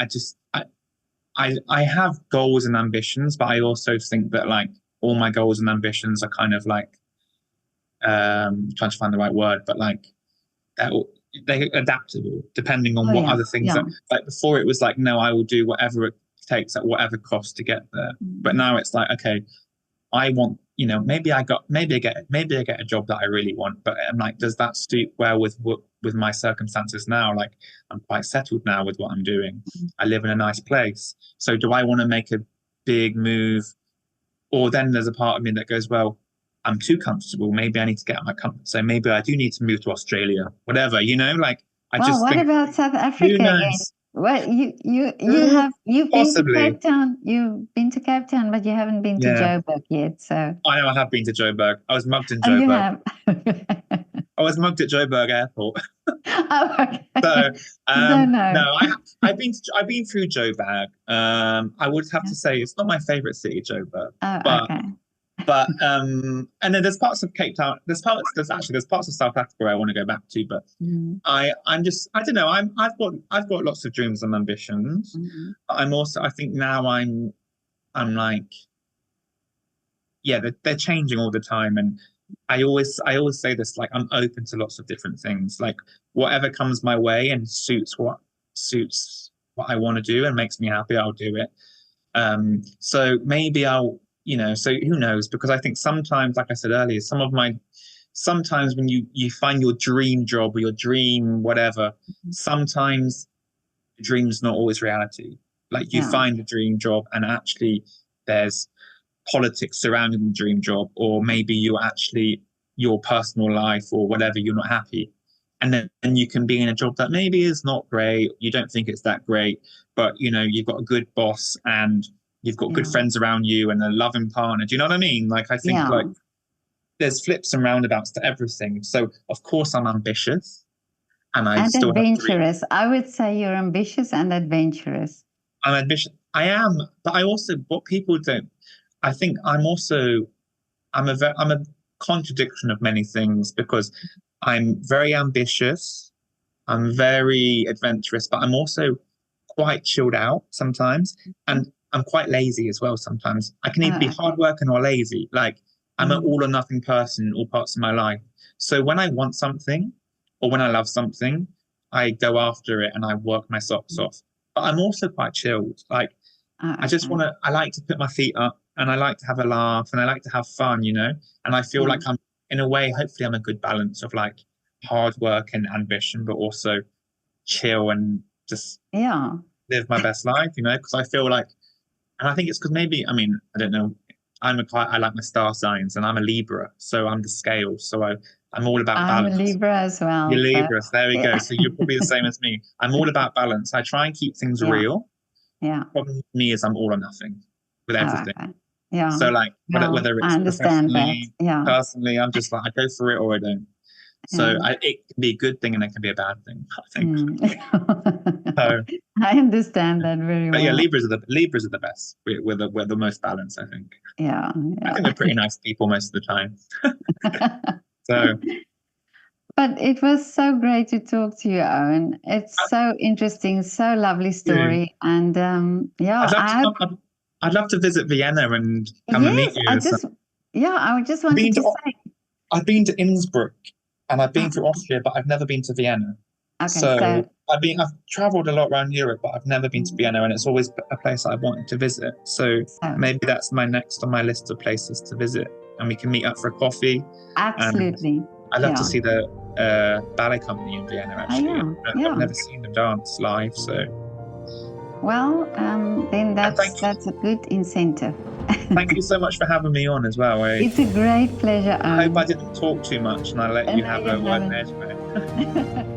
have goals and ambitions, but I also think that like all my goals and ambitions are kind of like trying to find the right word, but like they're adaptable depending on what other things are. Like before it was like, no, I will do whatever it takes at whatever cost to get there. But now it's like, okay, I want, maybe I get a job that I really want, but I'm like, does that suit well with my circumstances now? Like I'm quite settled now with what I'm doing. I live in a nice place. So do I want to make a big move? Or then there's a part of me that goes, well, I'm too comfortable. Maybe I need to get out of my comfort zone. Maybe I do need to move to Australia, whatever, like what about South Africa? Who knows? Well, you've possibly been to Cape Town. You've been to Cape Town, but you haven't been to Joburg yet. So I know I have been to Joburg. I was mugged in Joburg. You have. I was mugged at Joburg Airport. Oh, okay. So no, I've been through Joburg. I would have to say it's not my favorite city, Joburg. Oh, okay. But and then there's parts of Cape Town. There's parts of South Africa where I want to go back to. But I don't know. I've got lots of dreams and ambitions. I'm also, I think now I'm like, they're changing all the time, and I always say this, like I'm open to lots of different things. Like whatever comes my way and suits what I want to do and makes me happy, I'll do it. So maybe so who knows? Because I think sometimes, like I said earlier, sometimes when you find your dream job or your dream whatever, sometimes the dream's not always reality. Like you find a dream job and actually there's politics surrounding the dream job, or maybe your personal life or whatever, you're not happy. And then you can be in a job that maybe is not great. You don't think it's that great, but you've got a good boss and you've got good friends around you and a loving partner. Do you know what I mean? Like, I think like there's flips and roundabouts to everything. So of course I'm ambitious and still adventurous. I would say you're ambitious and adventurous. I'm ambitious. I am, but I also, what people don't, I think I'm a contradiction of many things, because I'm very ambitious. I'm very adventurous, but I'm also quite chilled out sometimes. And I'm quite lazy as well sometimes. I can either be hardworking or lazy. Like I'm an all or nothing person in all parts of my life. So when I want something or when I love something, I go after it and I work my socks off. But I'm also quite chilled. Like I like to put my feet up and I like to have a laugh and I like to have fun, and I feel like I'm, in a way, hopefully I'm a good balance of like hard work and ambition, but also chill and just live my best life, because I feel like, and I think it's because maybe, I don't know, I like my star signs and I'm a Libra, so I'm the scale. So I'm all about balance. I'm a Libra as well. You're Libra, there we go. So you're probably the same as me. I'm all about balance. I try and keep things real. Yeah. The problem with me is I'm all or nothing with everything. Okay. Yeah. So like whether it's professionally, personally, I'm just like, I go for it or I don't. So it can be a good thing and it can be a bad thing, I think. So, I understand that very well. But Libras are the best. We're the most balanced, I think. Yeah. I think we're pretty nice people most of the time. So. But it was so great to talk to you, Owen. It's so interesting, so lovely story, and I'd love to visit Vienna and come and meet you. I just wanted to say. I've been to Innsbruck and I've been to Austria, but I've never been to Vienna. Okay, so I've travelled a lot around Europe, but I've never been to Vienna, and it's always a place I wanted to visit. So maybe that's my next on my list of places to visit, and we can meet up for a coffee. Absolutely. I'd love to see the ballet company in Vienna, actually. I've never seen them dance live, so. Well, then that's a good incentive. Thank you so much for having me on as well. It's a great pleasure. I hope I didn't talk too much and I let you have a word there.